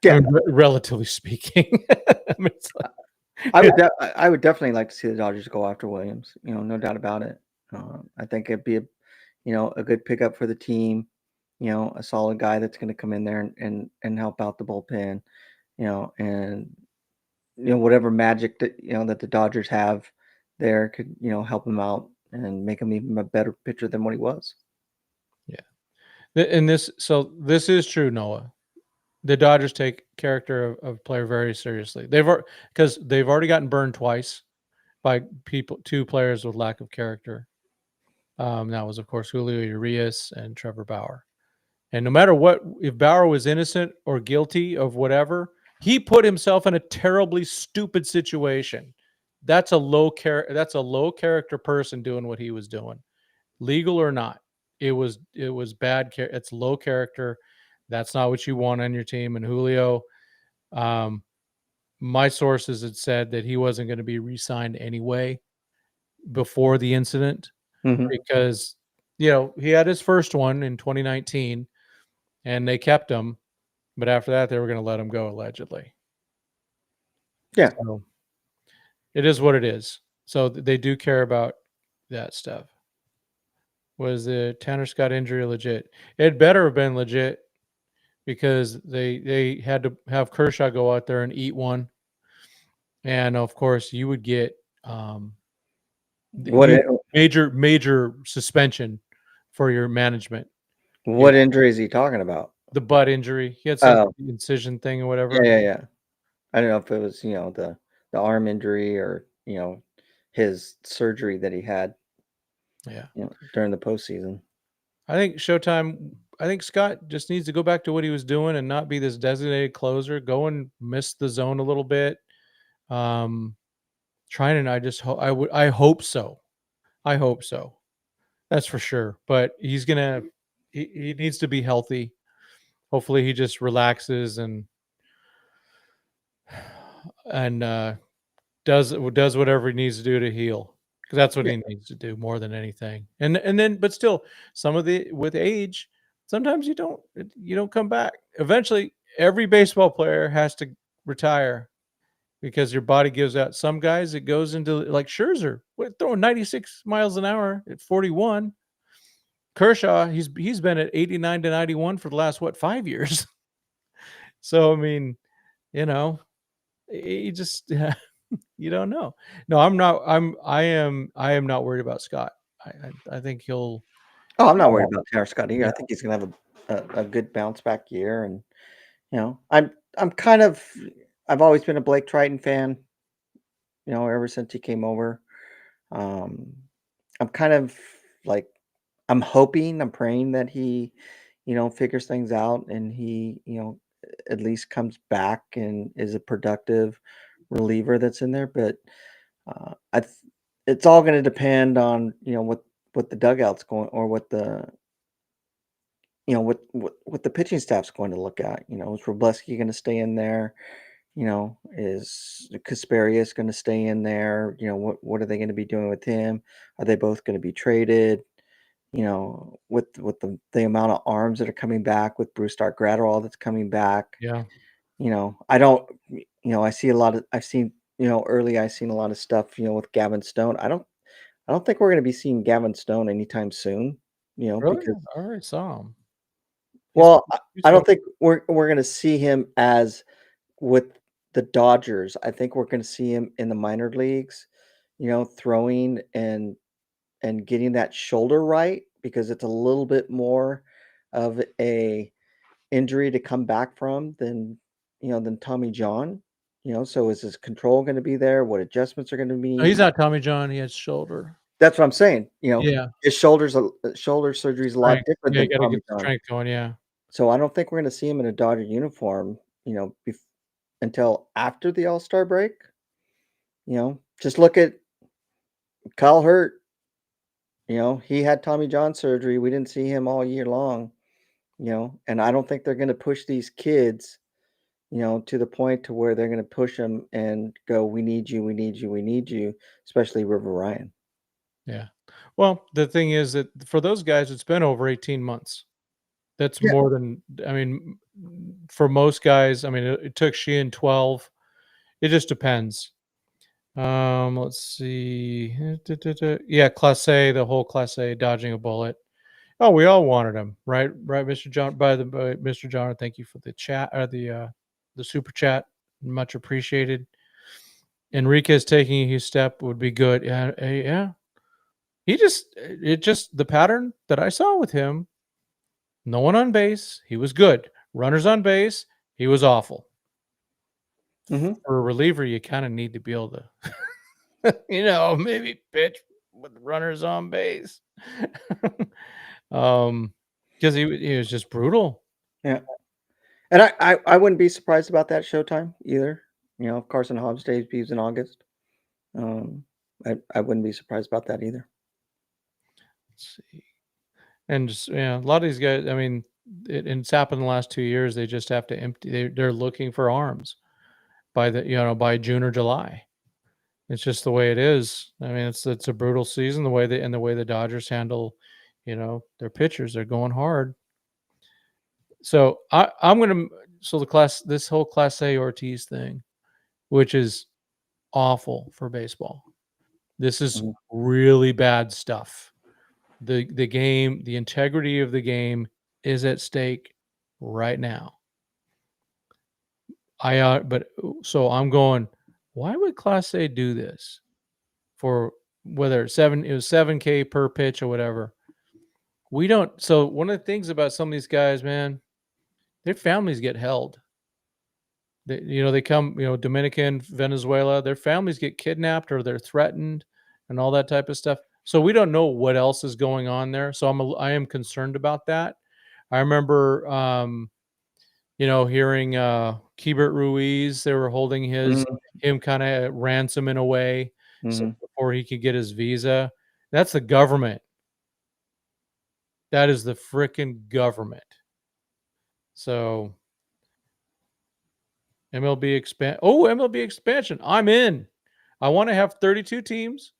Yeah, relatively speaking. I would definitely like to see the Dodgers go after Williams. No doubt about it. I think it'd be a good pickup for the team. A solid guy that's going to come in there and help out the bullpen. And whatever magic that the Dodgers have there could help him out and make him even a better pitcher than what he was. Yeah, and this is true, Noah. The Dodgers take character of player very seriously. Because they've already gotten burned twice by two players with lack of character. That was, of course, Julio Urias and Trevor Bauer. And no matter what, if Bauer was innocent or guilty of whatever, he put himself in a terribly stupid situation. That's a low character person doing what he was doing, legal or not. It was bad. It's low character. That's not what you want on your team. And Julio, my sources had said that he wasn't going to be re-signed anyway before the incident because he had his first one in 2019 and they kept him, but after that they were going to let him go allegedly. Yeah, so it is what it is. So they do care about that stuff. Was the Tanner Scott injury legit? It better have been legit because they had to have Kershaw go out there and eat one, and of course you would get major suspension for your management. What injury is he talking about? The butt injury. He had some incision thing or whatever. Yeah. I don't know if it was the arm injury or his surgery that he had. Yeah. During the postseason. I think Scott just needs to go back to what he was doing and not be this designated closer. Go and miss the zone a little bit. I hope so. I hope so. That's for sure. But he needs to be healthy. Hopefully he just relaxes and does whatever he needs to do to heal. Because that's what he needs to do more than anything. But still, with age, sometimes you don't come back. Eventually, every baseball player has to retire because your body gives out. Some guys, it goes into like Scherzer, throwing 96 miles an hour at 41. Kershaw, he's been at 89 to 91 for the last 5 years. So I mean, he just you don't know. No, I'm not. I am not worried about Scott. I think he'll. Oh, I'm not worried about Tanner Scott either. Yeah. I think he's gonna have a good bounce back year, and I'm kind of. I've always been a Blake Triton fan. Ever since he came over, I'm kind of like I'm praying that he, figures things out and he, at least comes back and is a productive reliever that's in there. But it's all going to depend on what the dugout's going or what the what the pitching staff's going to look at. Is Robleski going to stay in there? Is Kasperius going to stay in there? What are they going to be doing with him? Are they both going to be traded? With the amount of arms that are coming back, with Bruce Stark Gratterall that's coming back. Yeah. I don't. I see a lot of. I've seen. Early I've seen a lot of stuff. With Gavin Stone. I don't think we're going to be seeing Gavin Stone anytime soon. Really? Because I already saw him. I don't think we're going to see him as with the Dodgers. I think we're going to see him in the minor leagues, throwing and getting that shoulder right, because it's a little bit more of a injury to come back from than Tommy John. So is his control going to be there? What adjustments are going to be? No, he's not Tommy John. He has shoulder. That's what I'm saying. Yeah, his shoulder surgery is a lot different than Tommy John. Strength going, yeah. So I don't think we're going to see him in a Dodger uniform, until after the All-Star break. Just look at Kyle Hurt. He had Tommy John surgery. We didn't see him all year long. And I don't think they're going to push these kids, to the point to where they're going to push him and go, we need you, we need you, we need you, especially River Ryan. Yeah. Well, the thing is that for those guys, it's been over 18 months. That's more than, I mean, for most guys, I mean, it took Sheehan 12. It just depends. Let's see. Yeah, Class A, the whole Class A dodging a bullet. Oh, we all wanted him, right? Right, Mr. John. By Mr. John, thank you for the chat or the super chat. Much appreciated. Enriquez taking a huge step would be good. Yeah, yeah. The pattern that I saw with him. No one on base. He was good. Runners on base. He was awful. Mm-hmm. For a reliever, you kind of need to be able to, maybe pitch with runners on base. Because he was just brutal. Yeah. And I wouldn't be surprised about that Showtime either. If Carson Hobbs debuts in August. I wouldn't be surprised about that either. Let's see. And just, a lot of these guys, I mean, it's happened the last 2 years. They just have to empty. They're looking for arms by June or July. It's just the way it is. I mean, it's a brutal season. The way the Dodgers handle, their pitchers, they're going hard. So this whole Class A Ortiz thing, which is awful for baseball. This is really bad stuff. The game, the integrity of the game is at stake right now. So I'm going, why would Class A do this for whether it was 7K per pitch or whatever? We don't. So one of the things about some of these guys, man, their families get held. They come, Dominican, Venezuela, their families get kidnapped or they're threatened and all that type of stuff. So we don't know what else is going on there. So I am concerned about that. I remember, hearing Keibert Ruiz, they were holding him kind of ransom in a way before he could get his visa. That's the government. That is the frickin' government. So MLB expansion. I'm in. I want to have 32 teams.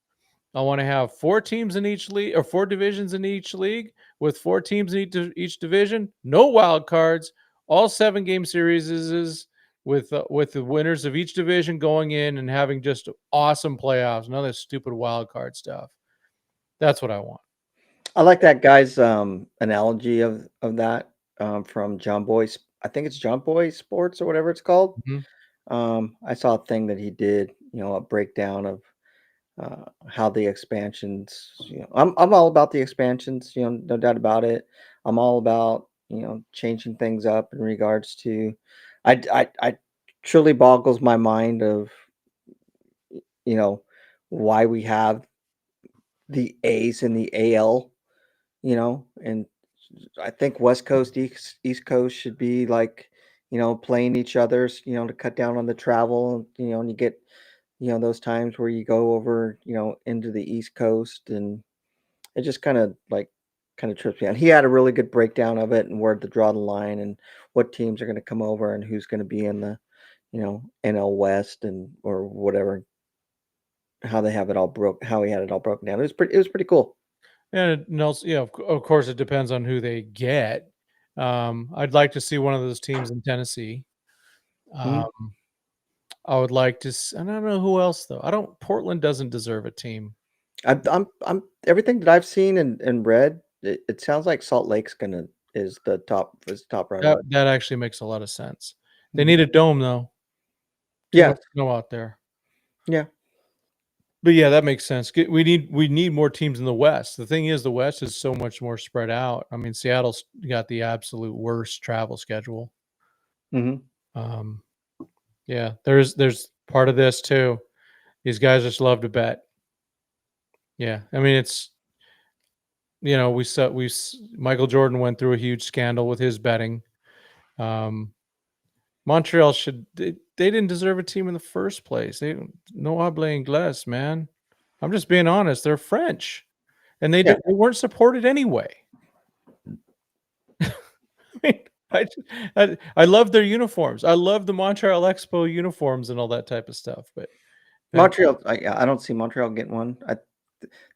I want to have 4 teams in each league or 4 divisions in each league with 4 teams in each division. No wild cards. All 7-game series is with the winners of each division going in and having just awesome playoffs. None of this stupid wild card stuff. That's what I want. I like that guy's analogy of that from John Boy. I think it's John Boy Sports or whatever it's called. Mm-hmm. I saw a thing that he did, a breakdown of how the expansions. I'm all about the expansions. No doubt about it. I'm all about changing things up in regards to. I truly boggles my mind of why we have the A's in the AL. And I think West Coast, East Coast should be like, playing each other's, to cut down on the travel, and you get, those times where you go over, into the East Coast, and it just kind of trips me out. He had a really good breakdown of it and where to draw the line and what teams are going to come over and who's going to be in the, NL West or whatever, how they have it all how he had it all broken down. It was pretty cool. And also, of course, it depends on who they get. I'd like to see one of those teams in Tennessee. I would like to. I don't know who else though. Portland doesn't deserve a team. I'm everything that I've seen and read. It sounds like Salt Lake's is the top runner. That actually makes a lot of sense. They need a dome though. Too much snow out there. Yeah. But yeah, that makes sense. We need more teams in the West. The thing is, the West is so much more spread out. I mean, Seattle's got the absolute worst travel schedule. Yeah, there's part of this too. These guys just love to bet. Yeah, I mean it's, Michael Jordan went through a huge scandal with his betting. Montreal they didn't deserve a team in the first place. No habla inglés, man. I'm just being honest. They're French, and they weren't supported anyway. I mean, I love their uniforms. I love the Montreal Expo uniforms and all that type of stuff. But Montreal, I don't see Montreal getting one.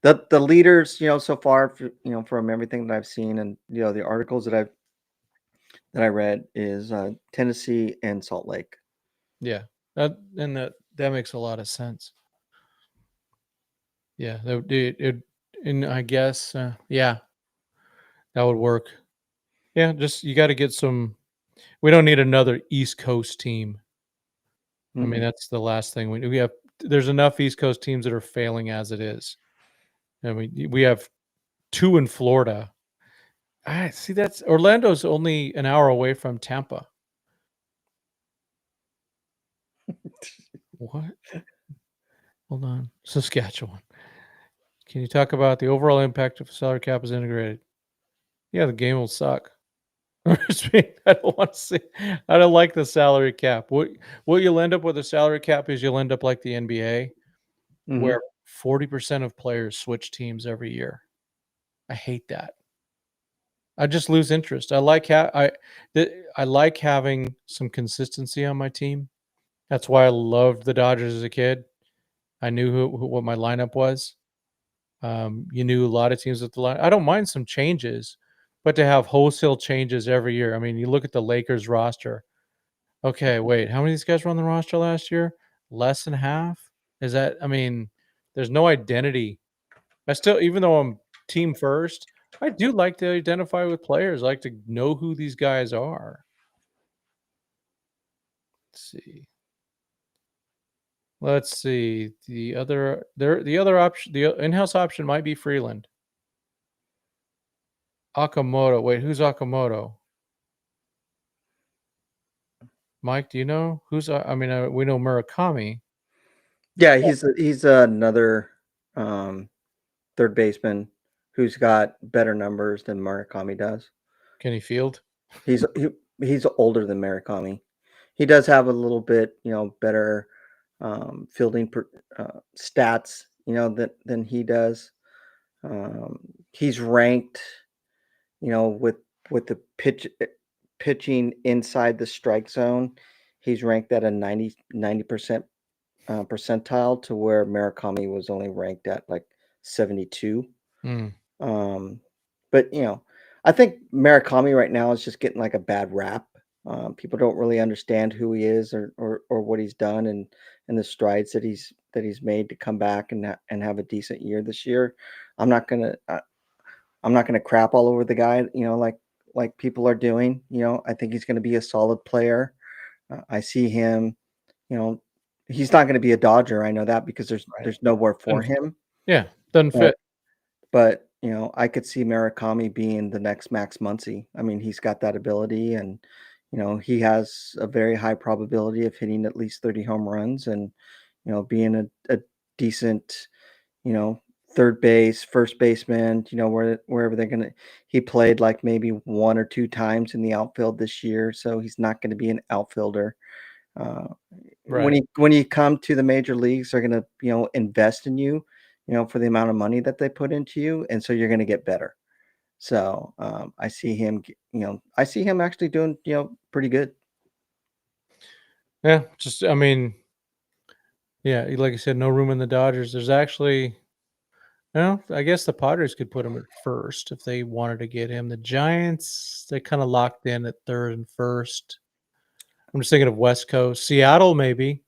The leaders, so far, from everything that I've seen and the articles that I read is Tennessee and Salt Lake. Yeah, that makes a lot of sense. Yeah, and I guess yeah, that would work. Yeah, just you got to get some. We don't need another East Coast team. I mean, that's the last thing we have. There's enough East Coast teams that are failing as it is. I mean, we have 2 in Florida. I see that's Orlando's only an hour away from Tampa. What? Hold on. Saskatchewan. Can you talk about the overall impact if salary cap is integrated? Yeah, the game will suck. I don't want to see. I don't like the salary cap. What you'll end up with a salary cap is you'll end up like the NBA, where 40% of players switch teams every year. I hate that. I just lose interest. I like having some consistency on my team. That's why I loved the Dodgers as a kid. I knew what my lineup was. You knew a lot of teams with the line. I don't mind some changes, but to have wholesale changes every year. I mean, you look at the Lakers roster. Okay, wait, how many of these guys were on the roster last year? Less than half? Is that? I mean, there's no identity. I still, even though I'm team first, I do like to identify with players. I like to know who these guys are. Let's see. The other option, the in-house option might be Freeland. Okamoto. Wait, who's Okamoto? Mike, do you know who's? I mean, we know Murakami. Yeah, he's another third baseman who's got better numbers than Murakami does. Can he field? He's older than Murakami. He does have a little bit, better fielding stats, than he does. He's ranked, with the pitching inside the strike zone. He's ranked at a 90% percentile, to where Murakami was only ranked at like 72. But I think Murakami right now is just getting like a bad rap. People don't really understand who he is, or what he's done, and the strides that he's made to come back and have a decent year this year. I'm not gonna crap all over the guy, like people are doing. I think he's gonna be a solid player. I see him. He's not going to be a Dodger. I know that, because there's nowhere for him. Yeah, doesn't fit. But I could see Murakami being the next Max Muncy. I mean, he's got that ability, and he has a very high probability of hitting at least 30 home runs, and being a decent, third base, first baseman. Wherever they're gonna. He played like maybe 1 or 2 times in the outfield this year, so he's not going to be an outfielder. When you come to the major leagues, they're going to invest in you, for the amount of money that they put into you, and so you're going to get better. So I see him actually doing pretty good. Yeah, just I mean, yeah, like I said, no room in the Dodgers. There's actually, I guess the Padres could put him at first if they wanted to get him. The Giants, they kind of locked in at third and first. I'm just thinking of West Coast, Seattle maybe,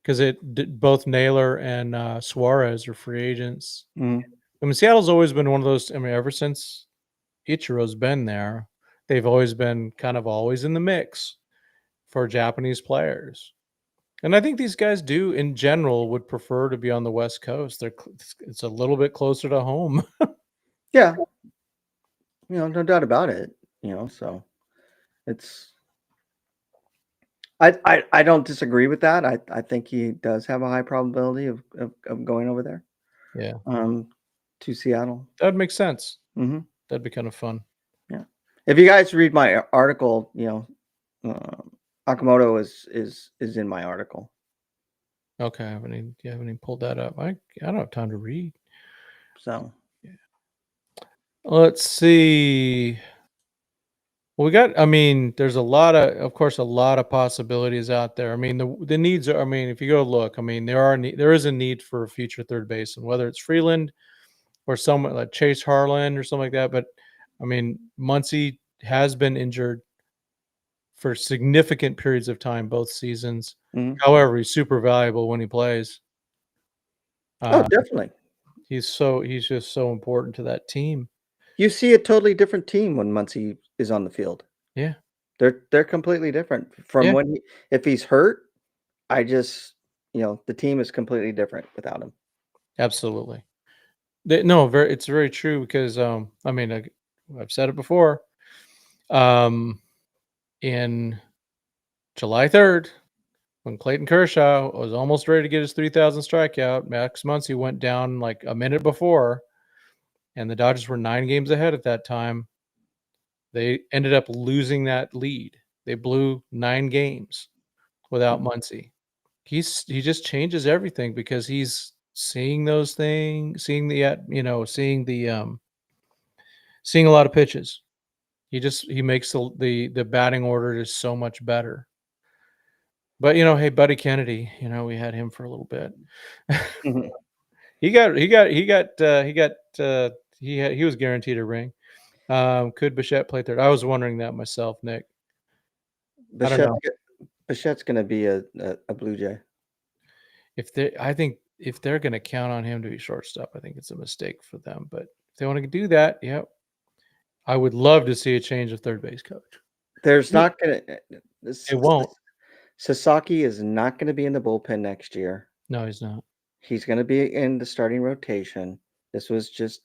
because both Naylor and Suarez are free agents. I mean, Seattle's always been one of those. I mean, ever since Ichiro's been there, they've always been kind of always in the mix for Japanese players. And I think these guys in general, would prefer to be on the West Coast. It's a little bit closer to home. Yeah. No doubt about it. So it's, I don't disagree with that. I think he does have a high probability of going over there. Yeah. To Seattle. That'd make sense. That'd be kind of fun. Yeah. If you guys read my article, Okamoto is in my article. Okay, I haven't even pulled that up. I don't have time to read. So, let's see. Well, we got. I mean, there's a lot of course, a lot of possibilities out there. I mean, the needs are. I mean, if you go look, I mean, there is a need for a future third baseman, whether it's Freeland or someone like Chase Harlan or something like that. But I mean, Muncy has been injured for significant periods of time, both seasons. Mm-hmm. However, he's super valuable when he plays. Oh, definitely. He's just so important to that team. You see a totally different team when Muncy is on the field. Yeah. They're completely different from when if he's hurt. The team is completely different without him. Absolutely. It's very true because I mean, I've said it before. In July 3rd, when Clayton Kershaw was almost ready to get his 3,000 strikeout, Max Muncy went down like a minute before, and the Dodgers were 9 games ahead at that time. They ended up losing that lead. They blew 9 games without Muncy. He just changes everything because he's seeing those things, seeing a lot of pitches. He makes the batting order just so much better. But hey, Buddy Kennedy, we had him for a little bit. Mm-hmm. He was guaranteed a ring. Could Bichette play third? I was wondering that myself, Nick. Bichette's going to be a Blue Jay. I think if they're going to count on him to be shortstop, I think it's a mistake for them. But if they want to do that, yeah, I would love to see a change of third base coach. There's not going to. It won't. Sasaki is not going to be in the bullpen next year. No, he's not. He's going to be in the starting rotation. This was just,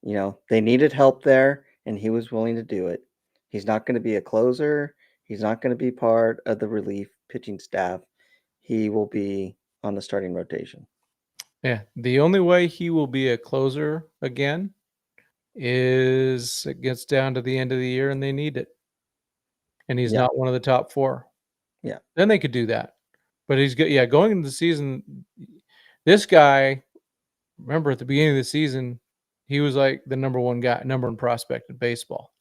they needed help there, and he was willing to do it. He's not going to be a closer. He's not going to be part of the relief pitching staff. He will be on the starting rotation. Yeah, the only way he will be a closer again is it gets down to the end of the year and they need it. And he's not one of the top 4. Yeah. Then they could do that. But he's good. Yeah, going into the season, this guy, remember at the beginning of the season, he was like the number one prospect in baseball.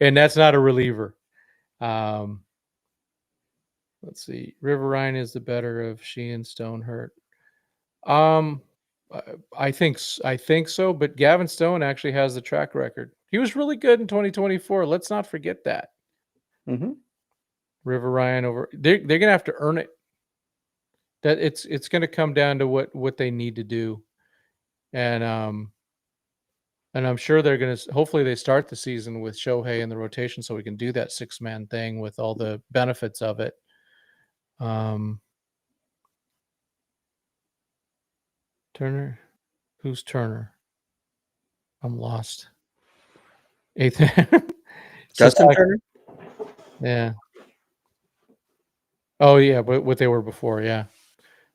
And that's not a reliever. Let's see. River Ryan is the better of Sheehan, Stone, Hurt. I think so, but Gavin Stone actually has the track record. He was really good in 2024. Let's not forget that. Mm-hmm. River Ryan they're gonna have to earn it. That it's gonna come down to what they need to do, and I'm sure they're gonna. Hopefully, they start the season with Shohei in the rotation so we can do that 6-man thing with all the benefits of it. Turner, who's Turner? I'm lost. 8th. Justin Turner? Yeah. Oh, yeah, but what they were before, yeah.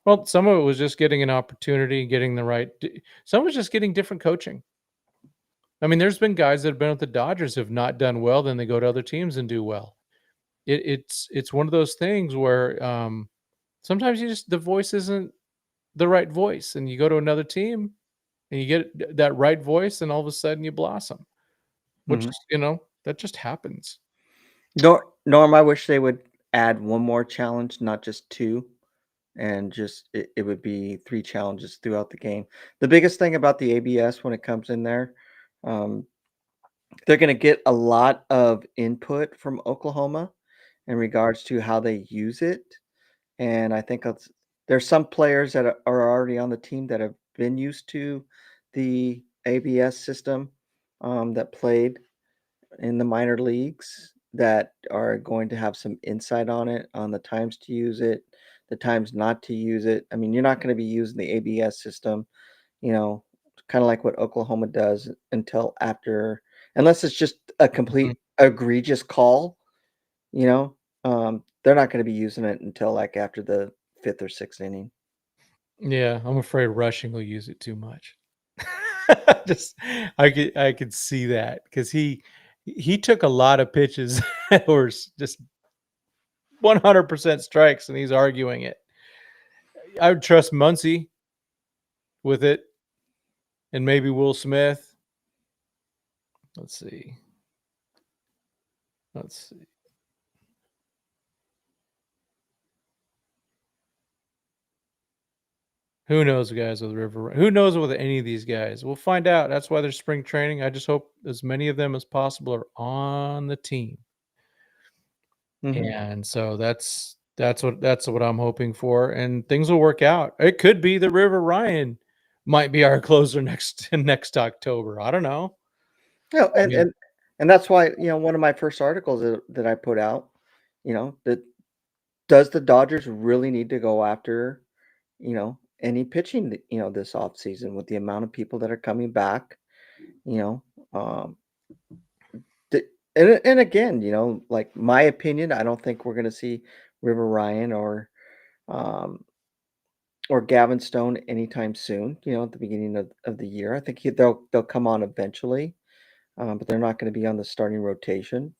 Well, some of it was just getting an opportunity, getting the right. Some was just getting different coaching. I mean, there's been guys that have been with the Dodgers have not done well, then they go to other teams and do well. It's one of those things where sometimes the voice isn't the right voice, and you go to another team and you get that right voice, and all of a sudden you blossom, which that just happens. Norm, I wish they would add one more challenge, not just 2, and just it would be 3 challenges throughout the game. The biggest thing about the ABS when it comes in there, they're going to get a lot of input from Oklahoma in regards to how they use it, and I think there's some players that are already on the team that have been used to the ABS system, that played in the minor leagues, that are going to have some insight on it, on the times to use it, the times not to use it. I mean, you're not going to be using the ABS system, kind of like what Oklahoma does until after, unless it's just a complete egregious call, they're not going to be using it until like after the 5th or 6th inning. Yeah, I'm afraid Rushing will use it too much. I could see that because he took a lot of pitches that were just 100% strikes, and he's arguing it. I would trust Muncy with it, and maybe Will Smith. Let's see. Let's see. Who knows, guys, with River? Who knows with any of these guys? We'll find out. That's why there's spring training. I just hope as many of them as possible are on the team. And so that's what I'm hoping for, and things will work out. It could be that River Ryan might be our closer next October. I don't know. No, and that's why, one of my first articles that I put out, that does the Dodgers really need to go after, any pitching, this offseason with the amount of people that are coming back, um, and again, like my opinion, I don't think we're going to see River Ryan um, or Gavin Stone anytime soon. At the beginning of the year, I think they'll come on eventually, but they're not going to be on the starting rotation.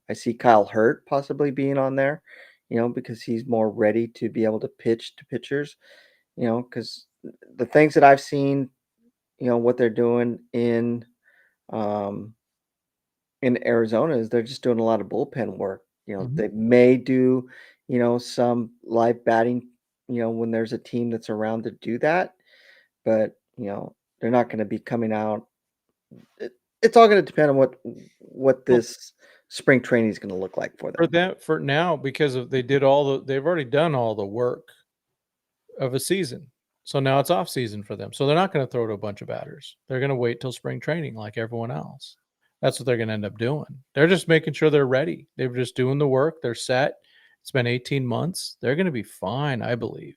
I see Kyle Hurt possibly being on there, because he's more ready to be able to pitch to pitchers. Because the things that I've seen, what they're doing um, in Arizona is they're just doing a lot of bullpen work. They may do, some live batting, when there's a team that's around to do that, but they're not going to be coming out. It's all going to depend on what this spring training is going to look like for them. For now, because they've already done all the work of a season. So now it's off season for them. So they're not going to throw to a bunch of batters. They're going to wait till spring training like everyone else. That's what they're going to end up doing. They're just making sure they're ready. They're just doing the work. They're set. It's been 18 months. They're going to be fine, I believe.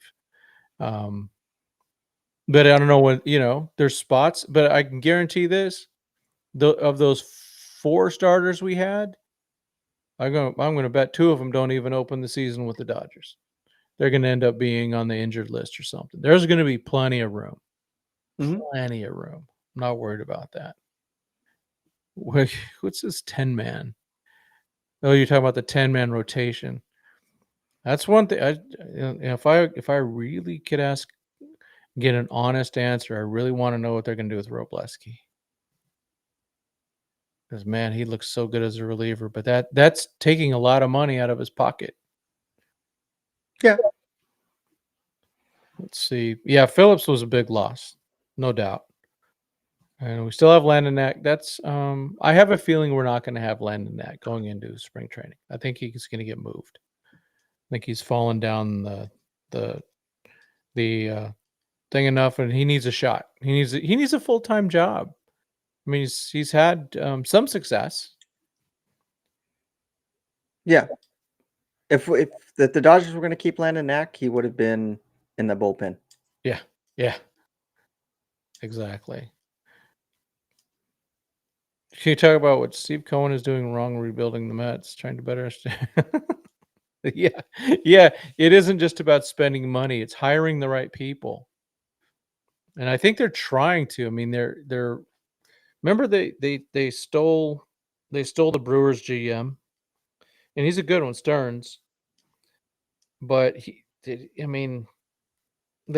But I don't know what, there's spots, but I can guarantee this. Of those 4 starters we had, I'm going to bet 2 of them don't even open the season with the Dodgers. They're going to end up being on the injured list or something. There's going to be plenty of room. Plenty of room. I'm not worried about that. What's this 10-man? Oh, you're talking about the 10-man rotation. That's one thing. If I really could get an honest answer, I really want to know what they're going to do with Robleski. Because, man, he looks so good as a reliever, but that's taking a lot of money out of his pocket. Yeah. Let's see. Yeah, Phillips was a big loss, no doubt. And we still have Landon Knack. That's I have a feeling we're not going to have Landon Knack going into spring training. I think he's going to get moved. I think he's fallen down the thing enough, and he needs a shot. He needs a full-time job. I mean, he's had some success. Yeah. If the Dodgers were going to keep Landon Knack, he would have been in the bullpen. Yeah. Yeah. Exactly. Can you talk about what Steve Cohen is doing wrong rebuilding the Mets, trying to better understand? Yeah. Yeah. It isn't just about spending money. It's hiring the right people. And I think they're trying to. I mean, they're remember they stole the Brewers GM, and he's a good one, Stearns. But they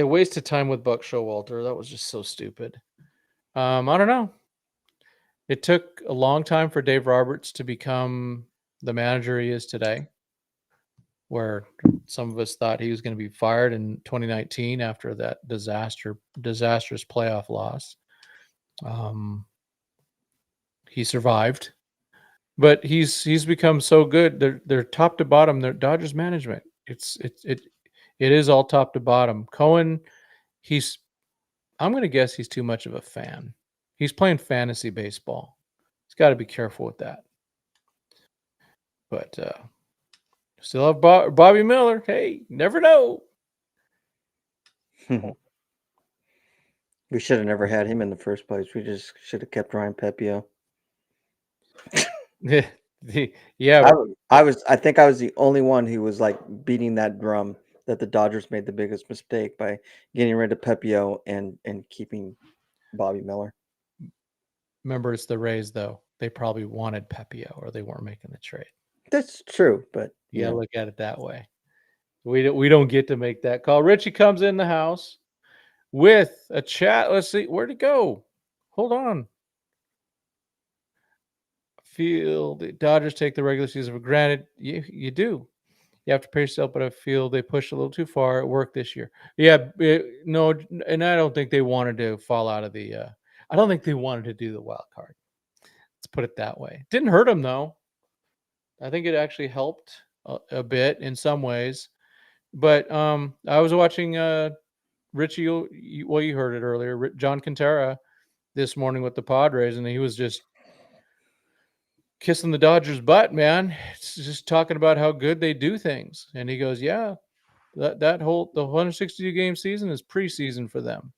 wasted time with Buck Showalter. That was just so stupid. I don't know. It took a long time for Dave Roberts to become the manager he is today, where some of us thought he was going to be fired in 2019 after that disastrous playoff loss. He survived, but he's become so good. They're top to bottom. They're Dodgers management. It is all top to bottom. Cohen, I'm going to guess he's too much of a fan. He's playing fantasy baseball. He's got to be careful with that. But still have Bobby Miller. Hey, never know. We should have never had him in the first place. We just should have kept Ryan Pepio. Yeah. I think I was the only one who was like beating that drum that the Dodgers made the biggest mistake by getting rid of Pepio and keeping Bobby Miller. Remember, it's the Rays, though. They probably wanted Pepio or they weren't making the trade. That's true, but yeah, look at it that way. We don't get to make that call. Richie comes in the house with a chat. Let's see, where'd it go? Hold on. feel the Dodgers take the regular season for granted. You do. You have to pace yourself, but I feel they pushed a little too far at work this year. Yeah, no, and I don't think they wanted to fall out of the. I don't think they wanted to do the wild card. Let's put it that way. Didn't hurt them though. I think it actually helped a bit in some ways. But I was watching Richie. Well, you heard it earlier. John Quintera this morning with the Padres, and he was just kissing the Dodgers' butt, man. It's just talking about how good they do things, and he goes, "Yeah, the 162 game season is preseason for them."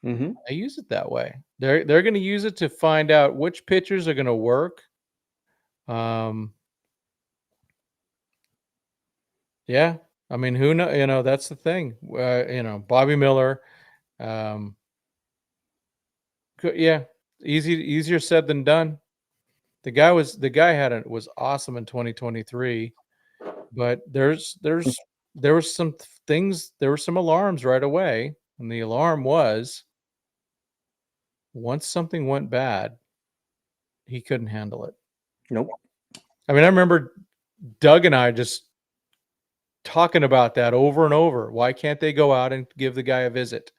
Mm-hmm. I use it that way. They're going to use it to find out which pitchers are going to work. Yeah, I mean, who know? You know, that's the thing. Bobby Miller. Yeah, easier said than done. The guy was awesome in 2023, but there were some things, there were some alarms right away, and the alarm was once something went bad, he couldn't handle it. Nope. I mean, I remember Doug and I just talking about that over and over. Why can't they go out and give the guy a visit?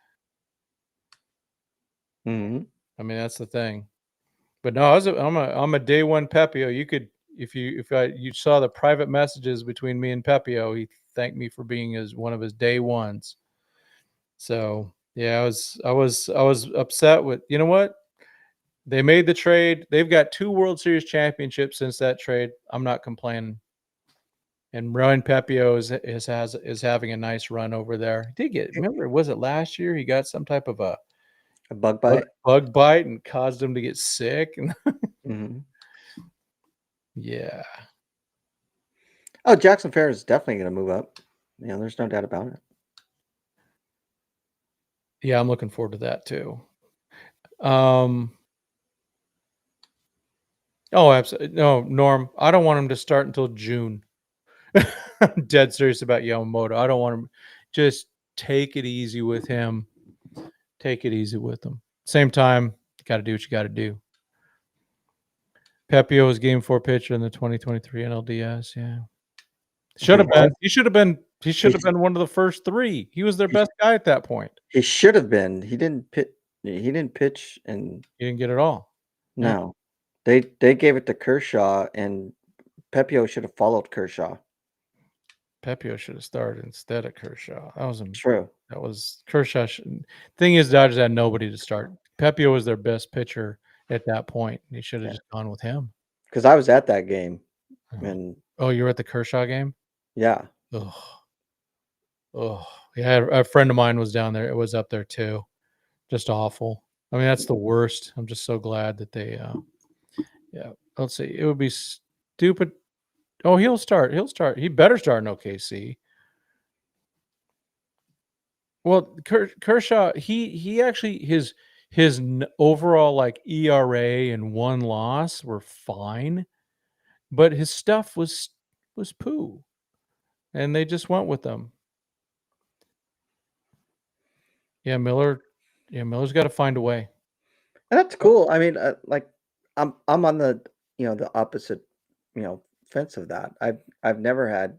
Mm-hmm. I mean, that's the thing. But no, I'm a day one Pepio. You could, if you saw the private messages between me and Pepio, he thanked me for being one of his day ones. So yeah, I was upset with, you know what? They made the trade. They've got 2 World Series championships since that trade. I'm not complaining. And Ryan Pepio is having a nice run over there. He did get, remember, was it last year? He got some type of a bug bite. Bug bite and caused him to get sick. Mm-hmm. Yeah. Oh, Jackson Fair is definitely going to move up. There's no doubt about it. Yeah, I'm looking forward to that too. Oh, absolutely. No, Norm, I don't want him to start until June. I'm dead serious about Yamamoto. I don't want him. Just take it easy with him. Take it easy with him. Same time, you got to do what you got to do. Pepio was Game 4 pitcher in the 2023 NLDS. Yeah, should have been. He should have been. He should have been one of the first 3. He was their best guy at that point. He should have been. He didn't pitch, and he didn't get it all. No, they gave it to Kershaw, and Pepio should have followed Kershaw. Pepio should have started instead of Kershaw. That was true. That was Kershaw. Thing is, Dodgers had nobody to start. Pepio was their best pitcher at that point. They should have just gone with him. Because I was at that game, and you were at the Kershaw game. Yeah. Oh, yeah. A friend of mine was down there. It was up there too. Just awful. I mean, that's the worst. I'm just so glad that they. Yeah. Let's see. It would be stupid. Oh, he'll start. He better start in OKC. Well, Kershaw, he actually his overall like ERA and 1 loss were fine, but his stuff was poo, and they just went with them. Yeah, Miller's got to find a way. And that's cool. I mean, like I'm on the the opposite fence of that. I've never had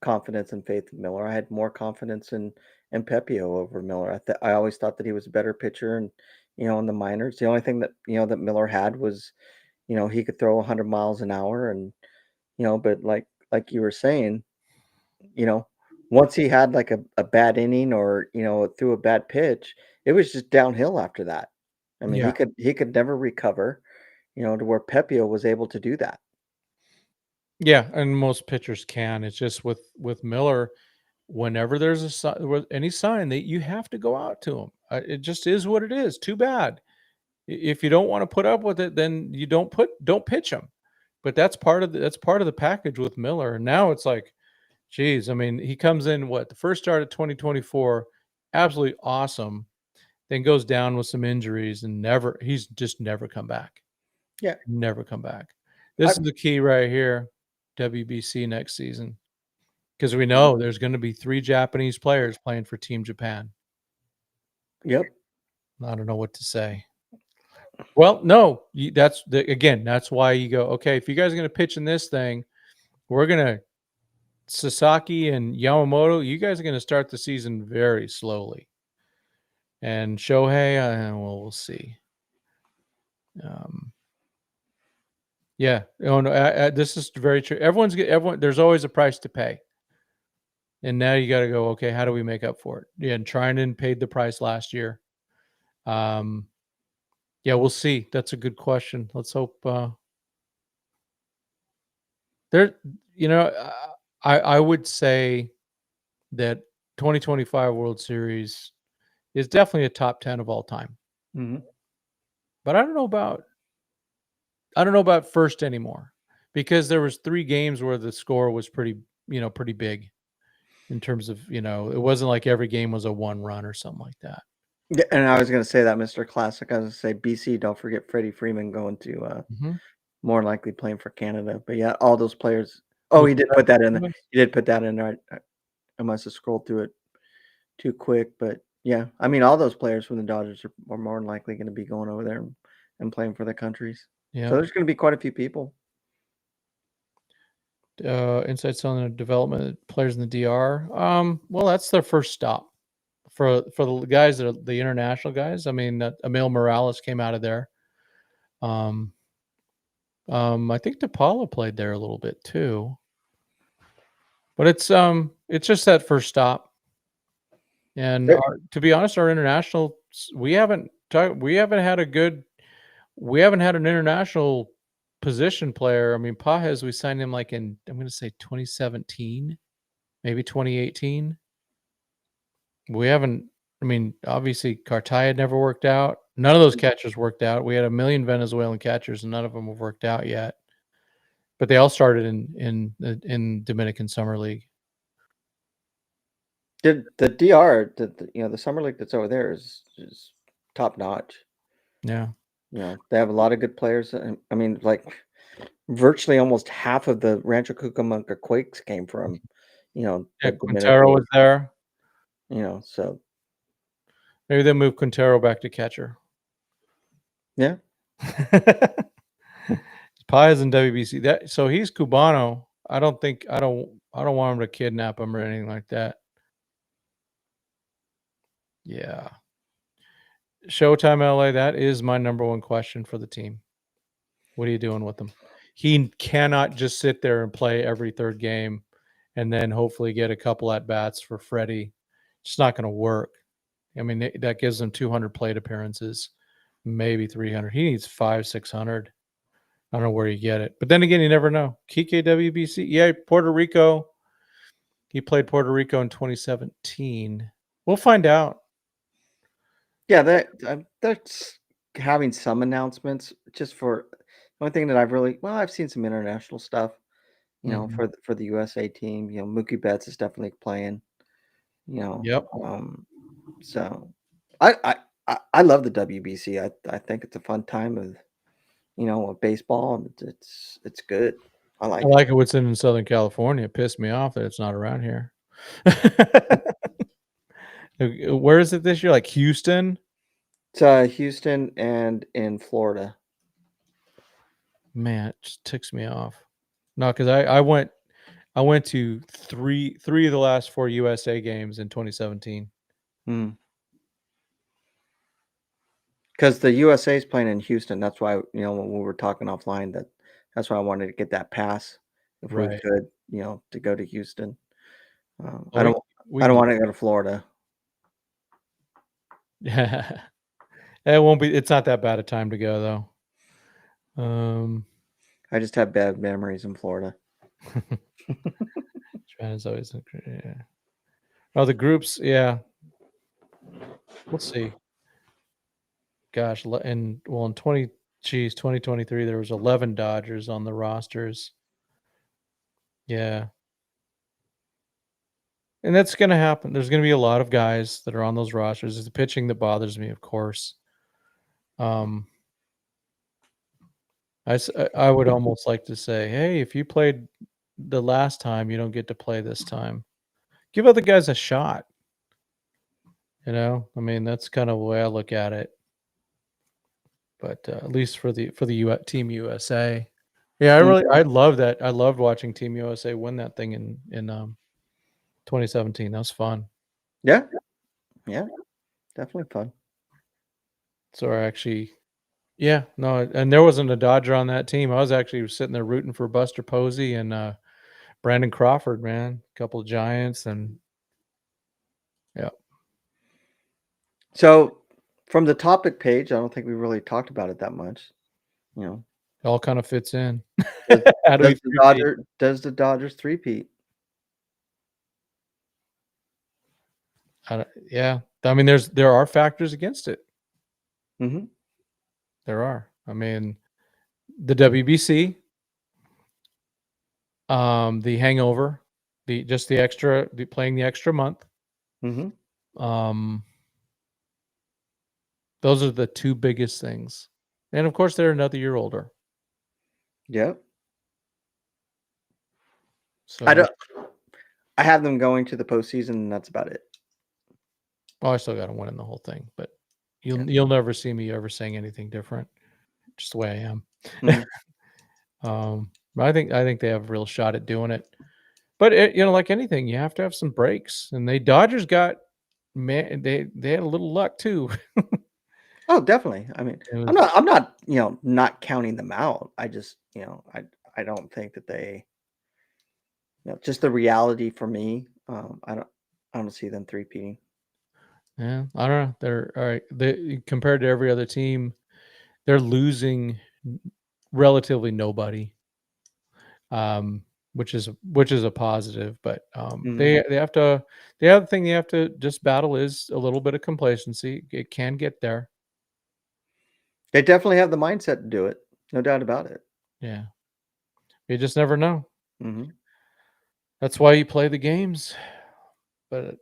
confidence and faith in Miller. I had more confidence in Pepio over Miller. I always thought that he was a better pitcher, and in the minors, the only thing that that Miller had was he could throw 100 miles an hour, and but like you were saying, once he had like a bad inning or threw a bad pitch, it was just downhill after that. I mean, he could never recover, to where Pepio was able to do that. Yeah, and most pitchers can. It's just with Miller, whenever there's any sign that you have to go out to him. It just is what it is. Too bad. If you don't want to put up with it, then you don't pitch him. But that's part of the package with Miller. And now it's like, geez, I mean, he comes in the first start of 2024, absolutely awesome, then goes down with some injuries and he's just never come back. Yeah, never come back. This is the key right here. WBC next season, because we know there's going to be 3 Japanese players playing for Team Japan. Yep. I don't know what to say. Well, no, that's why you go, okay, if you guys are going to pitch in this thing, we're going to Sasaki and Yamamoto, you guys are going to start the season very slowly. And Shohei, well, we'll see. Yeah. Oh, no, this is very true. Everyone, there's always a price to pay. And now you got to go, okay, how do we make up for it? Yeah, and Trinan paid the price last year. Yeah, we'll see. That's a good question. Let's hope I would say that 2025 World Series is definitely a top 10 of all time. Mm-hmm. But I don't know about first anymore, because there was 3 games where the score was pretty big in terms of, it wasn't like every game was a 1 run or something like that. Yeah, and I was going to say that, Mr. Classic. I was going to say BC, don't forget Freddie Freeman going to more likely playing for Canada. But yeah, all those players. Oh, he did put that in there. He did put that in there. I must have scrolled through it too quick. But yeah, I mean, all those players from the Dodgers are more than likely going to be going over there and playing for their countries. Yeah. So there's going to be quite a few people. Insights on the development of players in the DR. Well, that's their first stop for the guys that are the international guys. I mean, Emil Morales came out of there. I think DePaula played there a little bit too. But it's just that first stop. And to be honest, our international, we haven't had an international position player. I mean, Pajes, we signed him like in, I'm going to say 2017, maybe 2018. We haven't, I mean, obviously Cartaya never worked out. None of those catchers worked out. We had a million Venezuelan catchers and none of them have worked out yet. But they all started in Dominican Summer League. The DR, the Summer League that's over there is top notch. Yeah. They have a lot of good players. I mean, like virtually almost half of the Rancho Cucamonga Quakes came from, Quintero was there. So maybe they move Quintero back to catcher. Yeah. Paez in WBC. So he's Cubano. I don't want him to kidnap him or anything like that. Yeah. Showtime LA, that is my number one question for the team. What are you doing with him? He cannot just sit there and play every third game and then hopefully get a couple at bats for Freddie. It's not going to work. I mean, that gives him 200 plate appearances, maybe 300. He needs 500-600. I don't know where you get it. But then again, you never know. Kike WBC. Yeah, Puerto Rico. He played Puerto Rico in 2017. We'll find out. Yeah, that's having some announcements just for one thing that I've seen some international stuff, for the USA team. Mookie Betts is definitely playing. Yep. So I love the WBC. I think it's a fun time of baseball, and it's good. I like it. What's in Southern California. It pissed me off that it's not around here. Where is it this year? Like Houston? It's Houston and in Florida. Man, it just ticks me off. No, because I went to three of the last 4 USA games in 2017. Because the USA is playing in Houston. That's why, when we were talking offline, that's why I wanted to get that pass if we could, to go to Houston. I don't want to go to Florida. Yeah. It's not that bad a time to go though. I just have bad memories in Florida. China's always, yeah. Oh, the groups, yeah. We'll see. Gosh, in 2023, there was 11 Dodgers on the rosters. Yeah. And that's going to happen. There's going to be a lot of guys that are on those rosters. It's the pitching that bothers me, of course. I would almost like to say, hey, if you played the last time, you don't get to play this time. Give other guys a shot. I mean, that's kind of the way I look at it. but at least for the Team USA. Yeah, I love that. I loved watching Team USA win that thing in 2017. That was fun. Yeah, definitely fun. So I actually, yeah, no, and there wasn't a Dodger on that team. I was actually sitting there rooting for Buster Posey and Brandon Crawford, man. A couple of Giants and yeah. So from the topic page, I don't think we really talked about it that much. You know, It all kind of fits in. How do does the Dodgers three-peat? Yeah, I mean, there are factors against it. Mm-hmm. There are. I mean, the WBC, the hangover, playing the extra month. Mm-hmm. Those are the two biggest things, and of course, they're another year older. Yep. So I have them going to the postseason, and that's about it. I still got to win in the whole thing, but you'll never see me ever saying anything different. Just the way I am. Mm-hmm. I think they have a real shot at doing it, but like anything, you have to have some breaks, and Dodgers got they had a little luck too. Oh, definitely. I mean, I'm not not counting them out. I just I don't think that they just the reality for me. I don't see them three-peating. Yeah, I don't know. They're all right. Compared to every other team, they're losing relatively nobody, which is a positive. But Mm-hmm. they have to. The other thing they have to just battle is a little bit of complacency. It can get there. They definitely have the mindset to do it, no doubt about it. Yeah, you just never know. Mm-hmm. That's why you play the games. But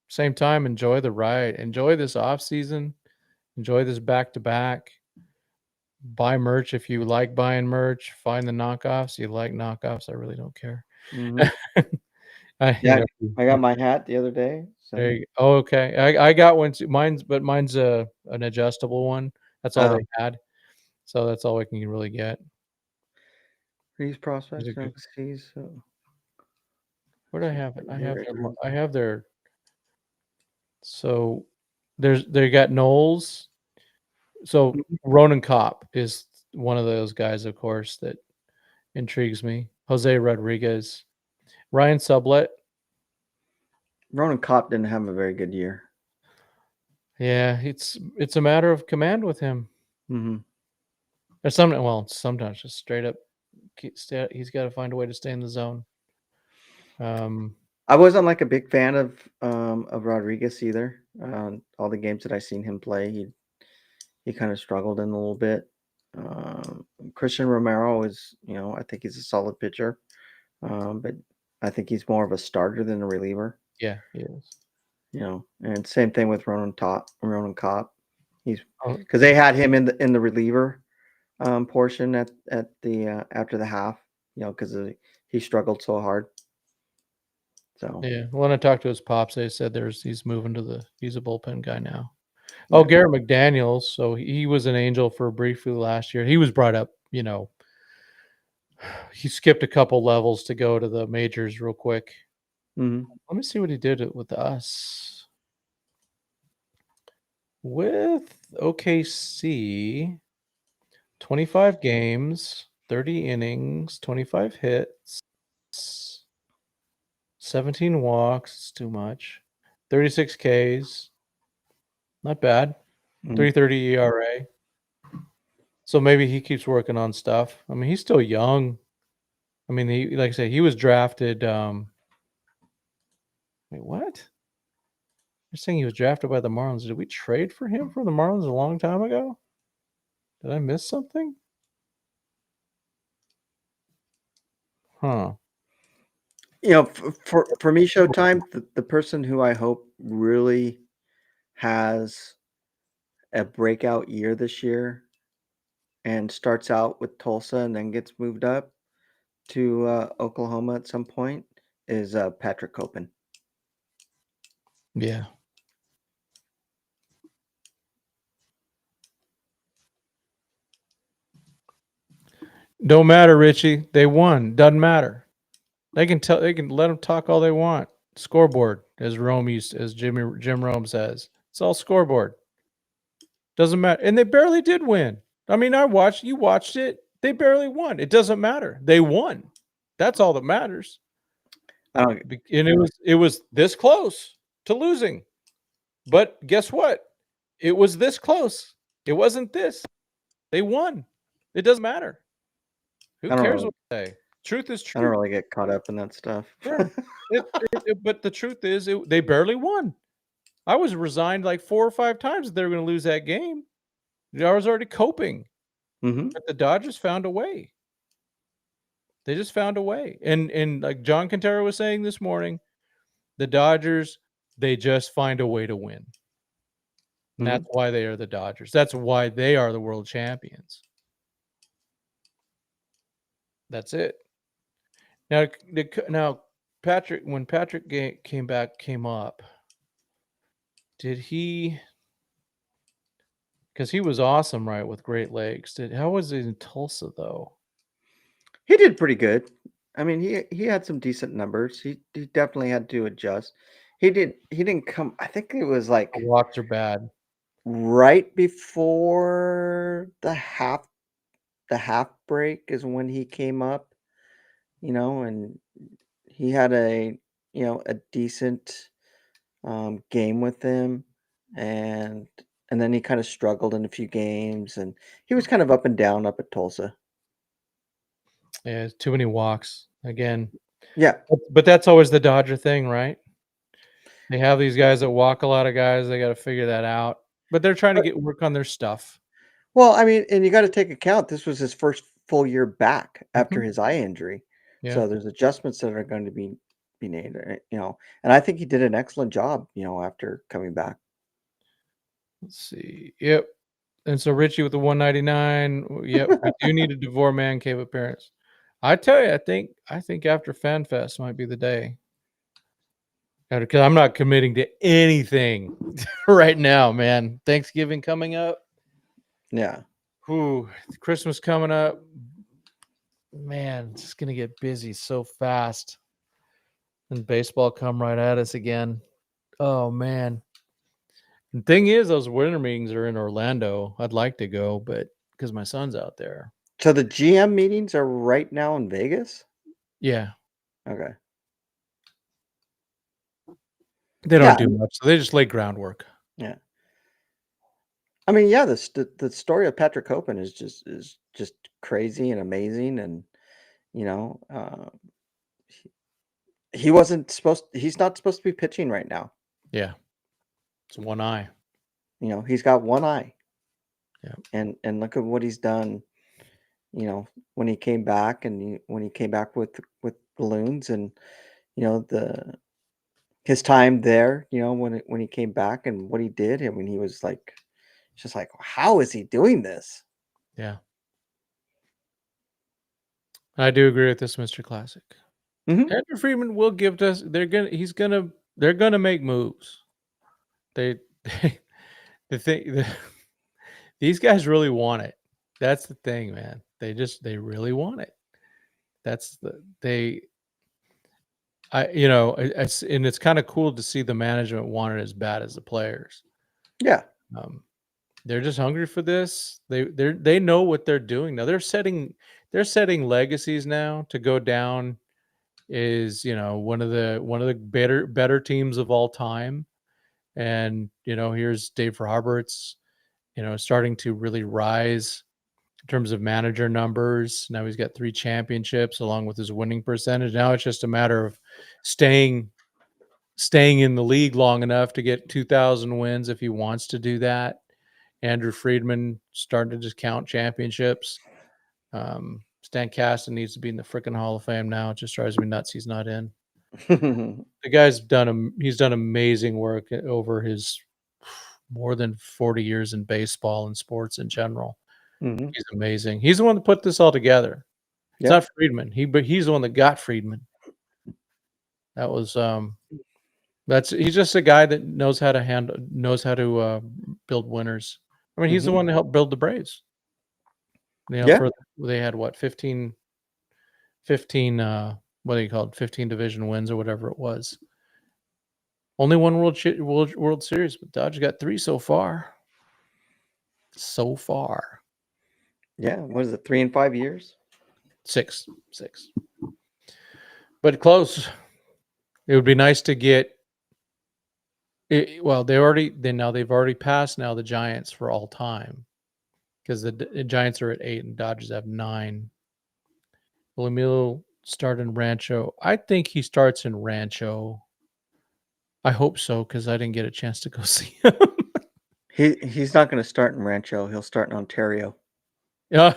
same time, enjoy the ride. Enjoy this off season. Enjoy this back to back. Buy merch if you like buying merch. Find the knockoffs. You like knockoffs. I really don't care. Mm-hmm. Yeah, I got my hat the other day. So. There you go. Oh, okay. I got one too. Mine's an adjustable one. That's all they had. So that's all we can really get. These prospects overseas. Where do I have it? I have their. So they got Knowles. So Ronan Kopp is one of those guys, of course, that intrigues me. Jose Rodriguez, Ryan Sublett. Ronan Kopp didn't have a very good year. Yeah, it's a matter of command with him. Mm-hmm. Or sometimes just straight up, he's got to find a way to stay in the zone. I wasn't like a big fan of Rodriguez either. All the games that I seen him play, he kind of struggled in a little bit. Christian Romero is, I think he's a solid pitcher, but I think he's more of a starter than a reliever. Yeah, he is. And same thing with Ronan Kopp. He's because they had him in the reliever portion at the after the half, because he struggled so hard. So yeah, when I talked to his pops, they said he's moving he's a bullpen guy now. Yeah. Oh, Garrett McDaniels. So he was an Angel for briefly last year. He was brought up, he skipped a couple levels to go to the majors real quick. Mm-hmm. Let me see what he did with us. With OKC, 25 games, 30 innings, 25 hits, 17 walks. It's too much. 36 Ks. Not bad. 3.30 ERA. So maybe he keeps working on stuff. I mean, he's still young. I mean, like I said, he was drafted. Wait, what? You're saying he was drafted by the Marlins. Did we trade for him from the Marlins a long time ago? Did I miss something? Huh. For me, Showtime, the person who I hope really has a breakout year this year and starts out with Tulsa and then gets moved up to Oklahoma at some point is Patrick Copen. Yeah. Don't matter, Richie. They won. Doesn't matter. They can tell. They can let them talk all they want. Scoreboard, as Jim Rome says, it's all scoreboard. Doesn't matter, and they barely did win. I mean, you watched it. They barely won. It doesn't matter. They won. That's all that matters. And it was this close to losing, but guess what? It was this close. It wasn't this. They won. It doesn't matter. Who cares what they say? Truth is true. I don't really get caught up in that stuff. Sure. But the truth is, they barely won. I was resigned like 4 or 5 times that they were going to lose that game. I was already coping. But the Dodgers found a way. They just found a way. And like John Quintero was saying this morning, the Dodgers, they just find a way to win. And that's why they are the Dodgers. That's why they are the world champions. That's it. Now, Patrick, when Patrick came up, did he? Because he was awesome, right, with great legs. How was he in Tulsa though? He did pretty good. I mean, he had some decent numbers. He definitely had to adjust. He didn't come. I think it was like the walks are bad. Right before the half break is when he came up, and he had a decent game with them, and then he kind of struggled in a few games, and he was kind of up and down up at Tulsa. Yeah, too many walks again. Yeah, but that's always the Dodger thing, right? They have these guys that walk a lot of guys. They got to figure that out. But they're trying to work on their stuff. Well, I mean, and you got to take account, this was his first full year back after his eye injury. Yeah. So there's adjustments that are going to be made, and I think he did an excellent job, after coming back. Let's see. Yep. And so Richie with the 199. Yep. We do need a DeVore Man Cave appearance. I tell you, I think after FanFest might be the day. Because I'm not committing to anything right now, man. Thanksgiving coming up. Yeah. Ooh, Christmas coming up. Man, it's just going to get busy so fast. And baseball come right at us again. Oh, man. The thing is, those winter meetings are in Orlando. I'd like to go, but because my son's out there. So the GM meetings are right now in Vegas? Yeah. Okay. They don't do much. So they just lay groundwork. Yeah. I mean, yeah, the story of Patrick Copen is just crazy and amazing, and he's not supposed to be pitching right now. Yeah. It's one eye. He's got one eye. Yeah. And look at what he's done, when he came back, and when he came back with balloons, and his time there, when he came back and what he did. I mean, he was like, just like, how is he doing this? Yeah. I do agree with this, Mr. Classic. Andrew Freeman will give us. They're gonna make moves. These guys really want it. That's the thing, man. They really want it. It's kind of cool to see the management want it as bad as the players. Yeah. They're just hungry for this. They know what they're doing now. They're setting legacies now to go down. Is one of the better teams of all time, and here's Dave Roberts, starting to really rise in terms of manager numbers. Now he's got 3 championships along with his winning percentage. Now it's just a matter of staying in the league long enough to get 2,000 wins if he wants to do that. Andrew Friedman starting to just count championships. Stan Kasten needs to be in the freaking Hall of Fame now. It just drives me nuts he's not in. The guy's he's done amazing work over his more than 40 years in baseball and sports in general. He's amazing. He's the one that put this all together. It's not Friedman. He's the one that got Friedman. That was he's just a guy that knows how to build winners. I mean, he's the one that helped build the Braves. They had what 15 what do you call it? 15 division wins or whatever it was. Only one World Series, but Dodgers got 3 so far. Yeah, what is it? 3 in 5 years? 6. But close. It would be nice to get it. Well, they've already passed now the Giants for all time, because the Giants are at 8 and Dodgers have 9. Will Emilio start in Rancho? I think he starts in Rancho. I hope so, because I didn't get a chance to go see him. He's not going to start in Rancho. He'll start in Ontario. Yeah.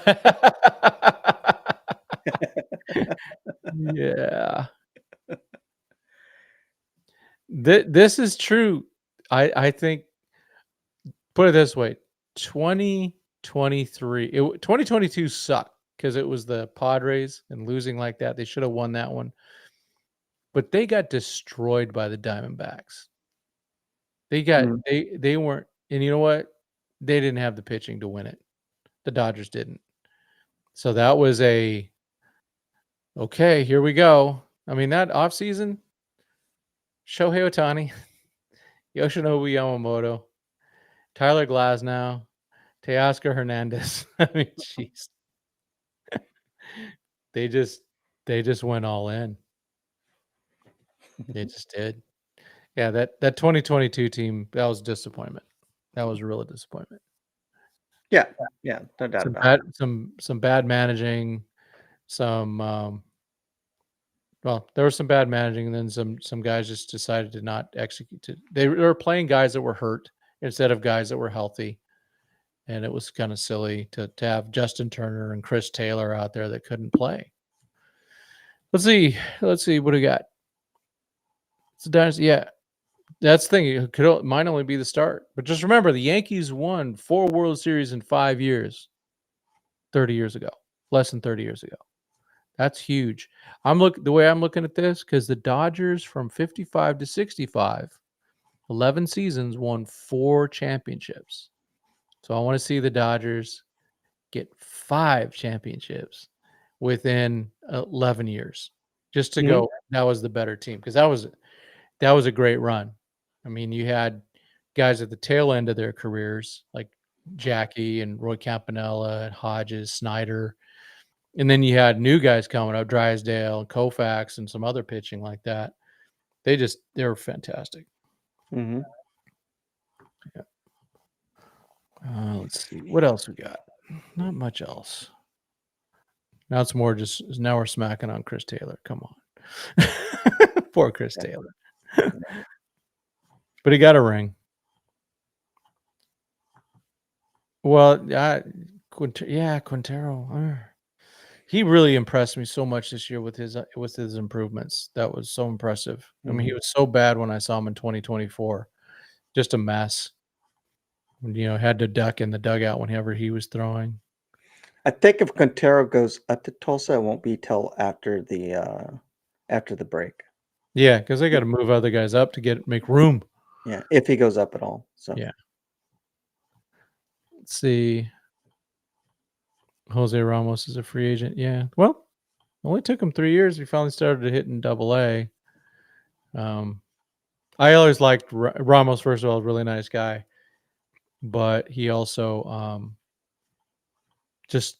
Yeah. This is true. I think, put it this way, 2022 sucked because it was the Padres and losing like that. They should have won that one. But they got destroyed by the Diamondbacks. They weren't, and you know what? They didn't have the pitching to win it. The Dodgers didn't. So that was okay, here we go. I mean, that offseason, Shohei Ohtani, Yoshinobu Yamamoto, Tyler Glasnow, Teoscar Hernandez. I mean, jeez. They just went all in. They just did. Yeah, that 2022 team, that was a disappointment. That was a real disappointment. Yeah, no doubt about it. Some bad managing, there was some bad managing, and then some guys just decided to not execute it. They were playing guys that were hurt instead of guys that were healthy. And it was kind of silly to have Justin Turner and Chris Taylor out there that couldn't play. Let's see what do we got. It's a dynasty. Yeah, that's the thing. It might only be the start, but just remember, the Yankees won 4 World Series in 5 years. 30 years ago, less than 30 years ago. That's huge. The way I'm looking at this, because the Dodgers from 55 to 65, 11 seasons, won 4 championships. So I want to see the Dodgers get 5 championships within 11 years, just to go, that was the better team, because that was a great run. I mean, you had guys at the tail end of their careers like Jackie and Roy Campanella and Hodges, Snyder, and then you had new guys coming up, Drysdale and Koufax and some other pitching like that. They were fantastic. Mm-hmm. Yeah. Let's see what else we got. Not much else. Now it's more just now we're smacking on Chris Taylor. Come on. Poor Chris Taylor. But he got a ring. Well, Quintero. He really impressed me so much this year with his improvements. That was so impressive. Mm-hmm. I mean, he was so bad when I saw him in 2024. Just a mess. Had to duck in the dugout whenever he was throwing. I think if Quintero goes up to Tulsa, it won't be till after the break. Yeah, because they got to move other guys up to make room. Yeah, if he goes up at all. So yeah. Let's see. Jose Ramos is a free agent. Yeah. Well, only took him 3 years. He finally started hitting Double-A. I always liked Ramos. First of all, a really nice guy, but he also there's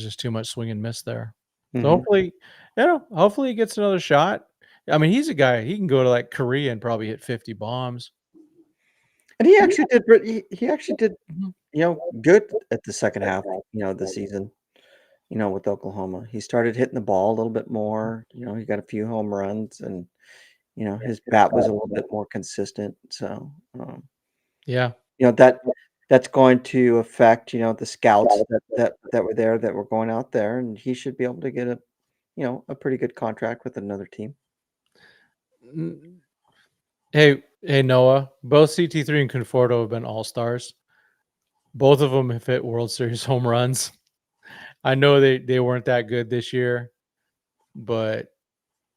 just too much swing and miss there. So hopefully he gets another shot. I mean, he's a guy, he can go to like Korea and probably hit 50 bombs. And he actually did good at the second half, the season, with Oklahoma. He started hitting the ball a little bit more. He got a few home runs, and his bat was a little bit more consistent. So that's going to affect the scouts that were there, that were going out there, and he should be able to get a pretty good contract with another team. Hey Noah, both CT3 and Conforto have been all-stars. Both of them have hit World Series home runs. I know they weren't that good this year, but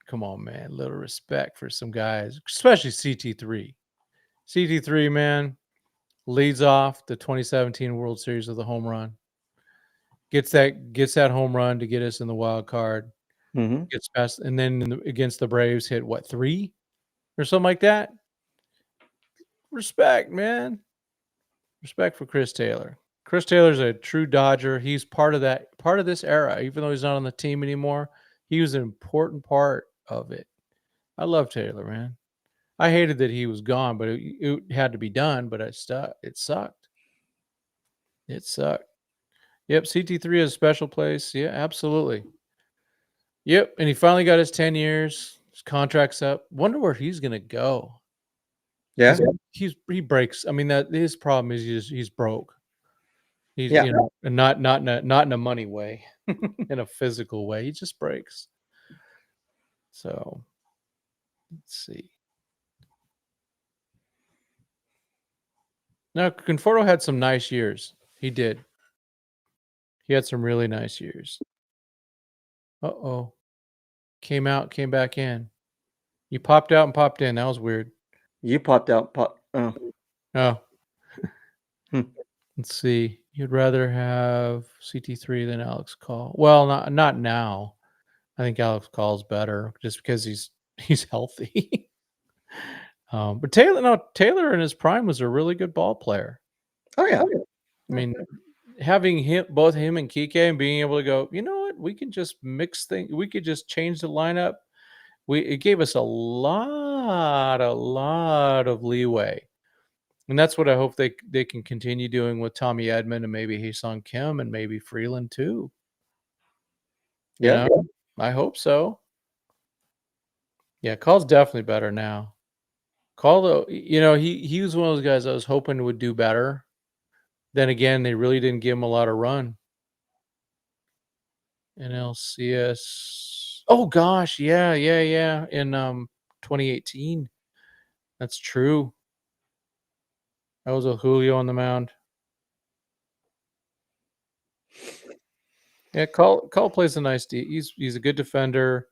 come on, man, little respect for some guys, especially CT3. CT3, man, leads off the 2017 World Series with a home run. gets that home run to get us in the wild card. Mm-hmm. Gets past, and then against the Braves, hit what, 3 or something like that. Respect, man. Respect for Chris Taylor. Chris Taylor's a true Dodger. He's part of this era, even though he's not on the team anymore. He was an important part of it. I love Taylor, man. I hated that he was gone, but it had to be done. But it sucked. It sucked. Yep, CT3 is a special place. Yeah, absolutely. Yep, and he finally got his 10 years. His contract's up. Wonder where he's gonna go. Yeah, he breaks. I mean, that his problem is he's broke. He's yeah. and not in a money way, in a physical way. He just breaks. So let's see. Now Conforto had some nice years. He did. He had some really nice years. Uh-oh. Came out, came back in. You popped out and popped in. That was weird. You popped out. Oh. Let's see. You'd rather have CT3 than Alex Call. Well, not now. I think Alex Call's better just because he's healthy. But Taylor in his prime was a really good ball player. Oh yeah. I mean, having both him and Kike and being able to go, you know what, we can just mix things. We could just change the lineup. It gave us a lot of leeway. And that's what I hope they can continue doing with Tommy Edman and maybe Hae-Sung Kim and maybe Freeland too. Yeah. I hope so. Yeah, Call's definitely better now. Call, though, he was one of those guys I was hoping would do better. Then again, they really didn't give him a lot of run. NLCS. Oh gosh, yeah. In 2018. That's true. That was a Julio on the mound. Yeah, Call plays a nice D. He's a good defender.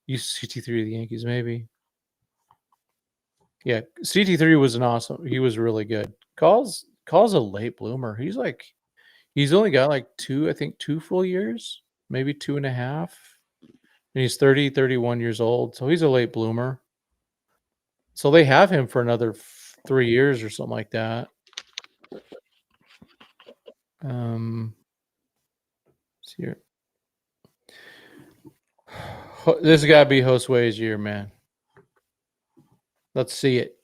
He's CT3 of the Yankees, maybe. Yeah, CT3 was he was really good. Call's a late bloomer. He's only got like 2 full years, maybe 2.5. And he's 31 years old. So he's a late bloomer. So they have him for another 3 years or something like that. Let's see here. This has got to be Josue's year, man. Let's see it.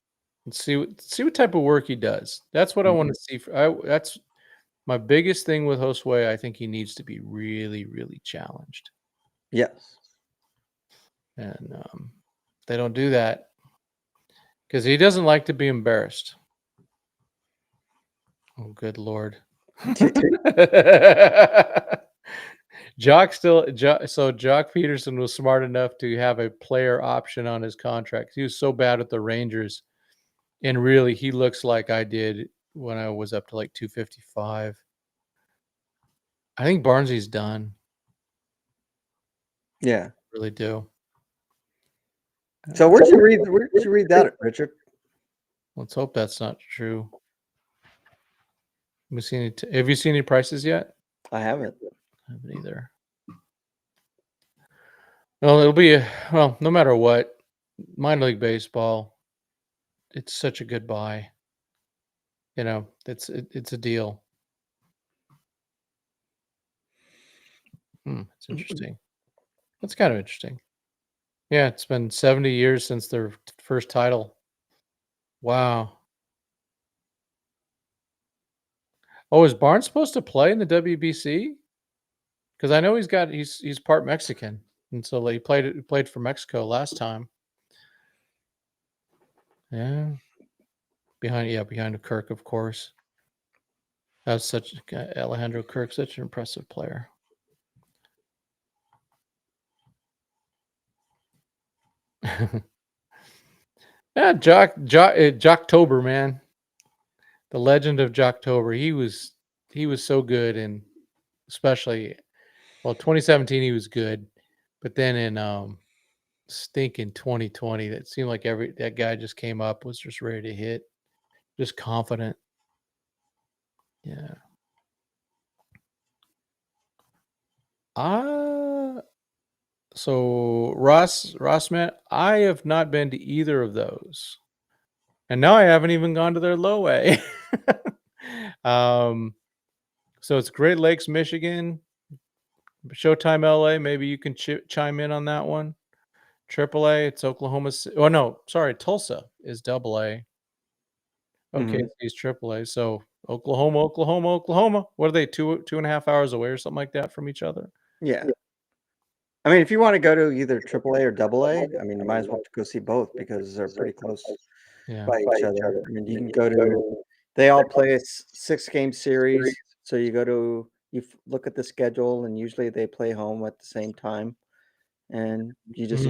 Let's see what type of work he does. That's what I want to see. That's my biggest thing with Josue. I think he needs to be really, really challenged. Yes. And they don't do that because he doesn't like to be embarrassed. Oh, good Lord. Jock Peterson was smart enough to have a player option on his contract. He was so bad at the Rangers. And really, he looks like I did when I was up to like 255. I think Barnsley's done. Yeah. I really do. So where'd you read that, Richard? Let's hope that's not true. Have you seen any prices yet? I haven't. I haven't either. Well, it'll be no matter what, minor league baseball, it's such a good buy. It's a deal. It's interesting. That's kind of interesting. Yeah, it's been 70 years since their first title. Wow. Oh, is Barnes supposed to play in the WBC? Because I know he's part Mexican, and so he played for Mexico last time. Yeah, behind Kirk, of course. That's Alejandro Kirk, such an impressive player. Yeah, Jocktober, man. The legend of Jocktober. He was so good, and especially 2017 he was good, but then in stinking 2020, that seemed like that guy just came up, was just ready to hit, just confident. Yeah. So Ross, man, I have not been to either of those, and now I haven't even gone to their low A. So it's Great Lakes, Michigan, Showtime, LA. Maybe you can chime in on that one. AAA, it's Oklahoma. Oh no, sorry, Tulsa is AA. Okay, it's AAA. So Oklahoma. What are they? 2.5 hours away or something like that from each other? Yeah. I mean, if you want to go to either AAA or AA, I mean, you might as well go see both because they're pretty close by each other. I mean, you can go to. They all play a 6-game series, so you go to look at the schedule, and usually they play home at the same time, and you just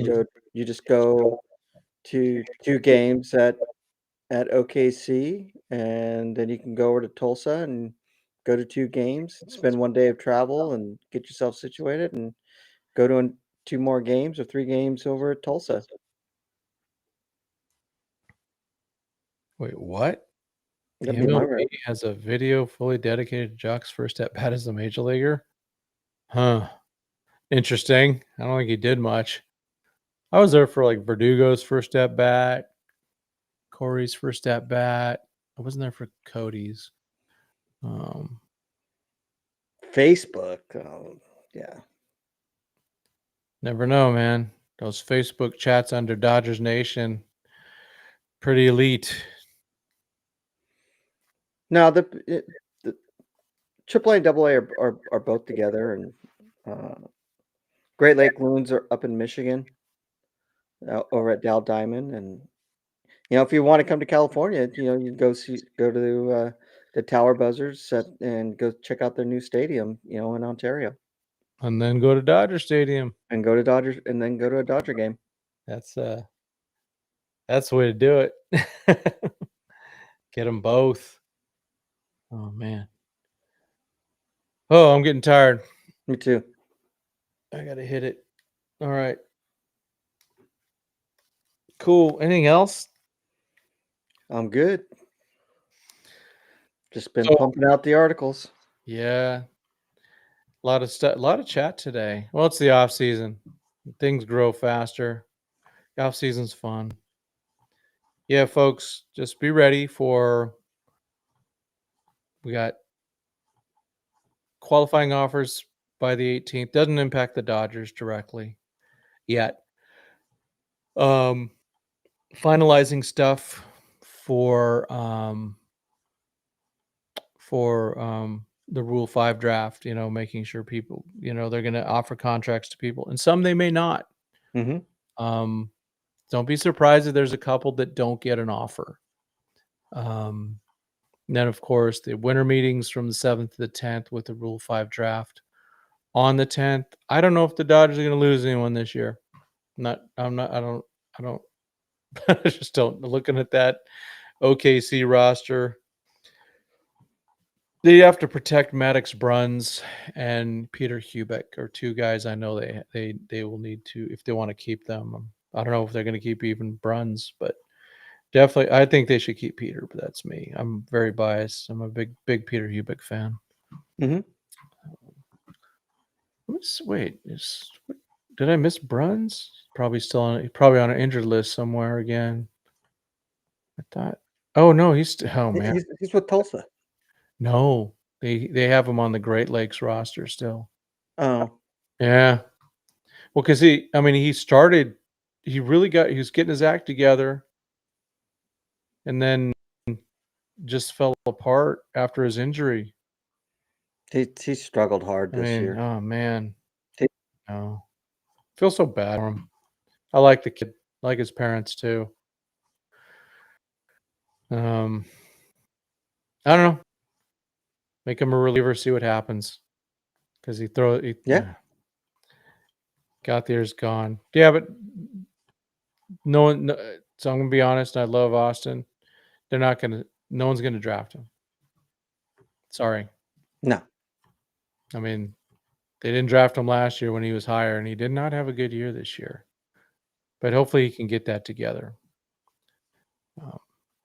go to 2 games at OKC, and then you can go over to Tulsa and go to 2 games, spend 1 day of travel, and get yourself situated, and go to 2 more games or 3 games over at Tulsa. Wait, what? The That'd be my MLB has a video fully dedicated to Jock's first at bat as a major leaguer? Huh. Interesting. I don't think he did much. I was there for like Verdugo's first at bat, Corey's first at bat. I wasn't there for Cody's. Facebook. Yeah. Never know, man. Those Facebook chats under Dodgers Nation, pretty elite. No, the AAA and AA are both together, and Great Lake Loons are up in Michigan, over at Dow Diamond, and if you want to come to California, you go to the Tower Buzzards and go check out their new stadium, in Ontario, and then go to Dodger Stadium and go to Dodgers, and then go to a Dodger game. That's the way to do it. Get them both. Oh man. Oh, I'm getting tired. Me too. I gotta hit it. All right. Cool. Anything else? I'm good. Just been pumping out the articles. Yeah. A lot of stuff, a lot of chat today. Well, it's the off season. Things grow faster. The off season's fun. Yeah, folks, just be ready for. We got qualifying offers by the 18th. Doesn't impact the Dodgers directly yet. Finalizing stuff for the Rule 5 draft, making sure people, they're going to offer contracts to people, and some they may not. Don't be surprised if there's a couple that don't get an offer. Then, of course, the winter meetings from the 7th to the 10th with the Rule 5 draft on the 10th. I don't know if the Dodgers are going to lose anyone this year. I just don't. Looking at that OKC roster, they have to protect Maddox Bruns and Peter Hubeck are 2 guys I know they will need to if they want to keep them. I don't know if they're going to keep even Bruns, but definitely I think they should keep Peter, but that's me. I'm very biased. I'm a big Peter Hubeck fan. Wait, did I miss Bruns? Probably still on an injured list somewhere again. I thought. Oh no, oh man. He's with Tulsa. No, they have him on the Great Lakes roster still. Oh. Yeah. Well, because he was getting his act together and then just fell apart after his injury. He struggled hard this year. Oh man. Oh. Feel so bad for him. I like the kid. I like his parents too. I don't know. Make him a reliever, see what happens. Because Gauthier's gone. Yeah, but no one. So I'm gonna be honest. I love Austin. No one's gonna draft him. Sorry. No. I mean, they didn't draft him last year when he was higher, and he did not have a good year this year. But hopefully he can get that together.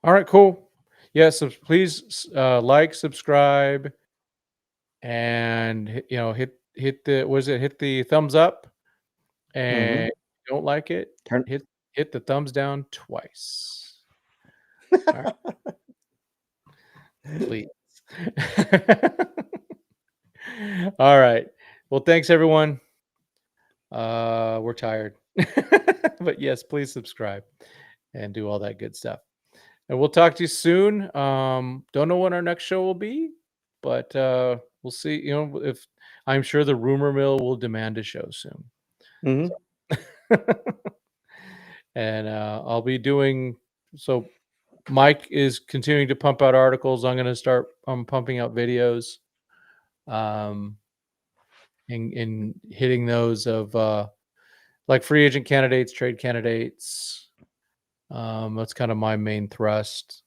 All right, cool. Yeah, so please like, subscribe, and hit hit the thumbs up, and don't like it, hit the thumbs down twice. All right. Please. All right. Well, thanks everyone. We're tired. But yes, please subscribe and do all that good stuff. And we'll talk to you soon. Don't know when our next show will be, but we'll see. If I'm sure the rumor mill will demand a show soon. So. And I'll be doing so. Mike is continuing to pump out articles. I'm going to start pumping out videos, and hitting those of like free agent candidates, trade candidates. That's kind of my main thrust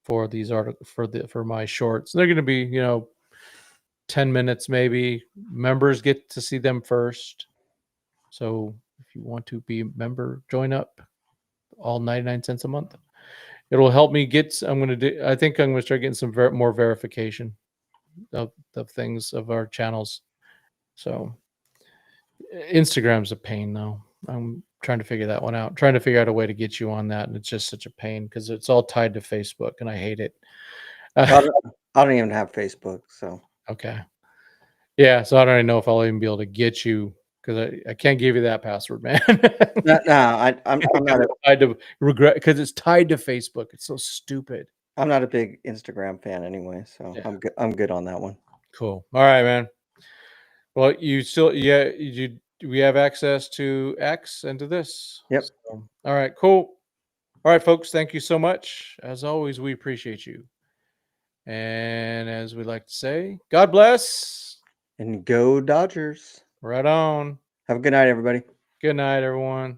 for these articles for my shorts. They're going to be 10 minutes maybe. Members get to see them first. So if you want to be a member, join up. All 99 cents a month. It'll help me get. I think I'm going to start getting some more verification of things of our channels. So Instagram's a pain though. I'm trying to figure that one out. Trying to figure out a way to get you on that, and it's just such a pain because it's all tied to Facebook, and I hate it. I don't even have Facebook, so okay. Yeah, so I don't even know if I'll even be able to get you because I can't give you that password, man. No, I'm not tied to regret because it's tied to Facebook. It's so stupid. I'm not a big Instagram fan anyway, so yeah. I'm good on that one. Cool. All right, man. Well, we have access to X and to this. Yep. So, all right, cool. All right, folks, thank you so much. As always, we appreciate you. And as we like to say, God bless. And go Dodgers. Right on. Have a good night, everybody. Good night, everyone.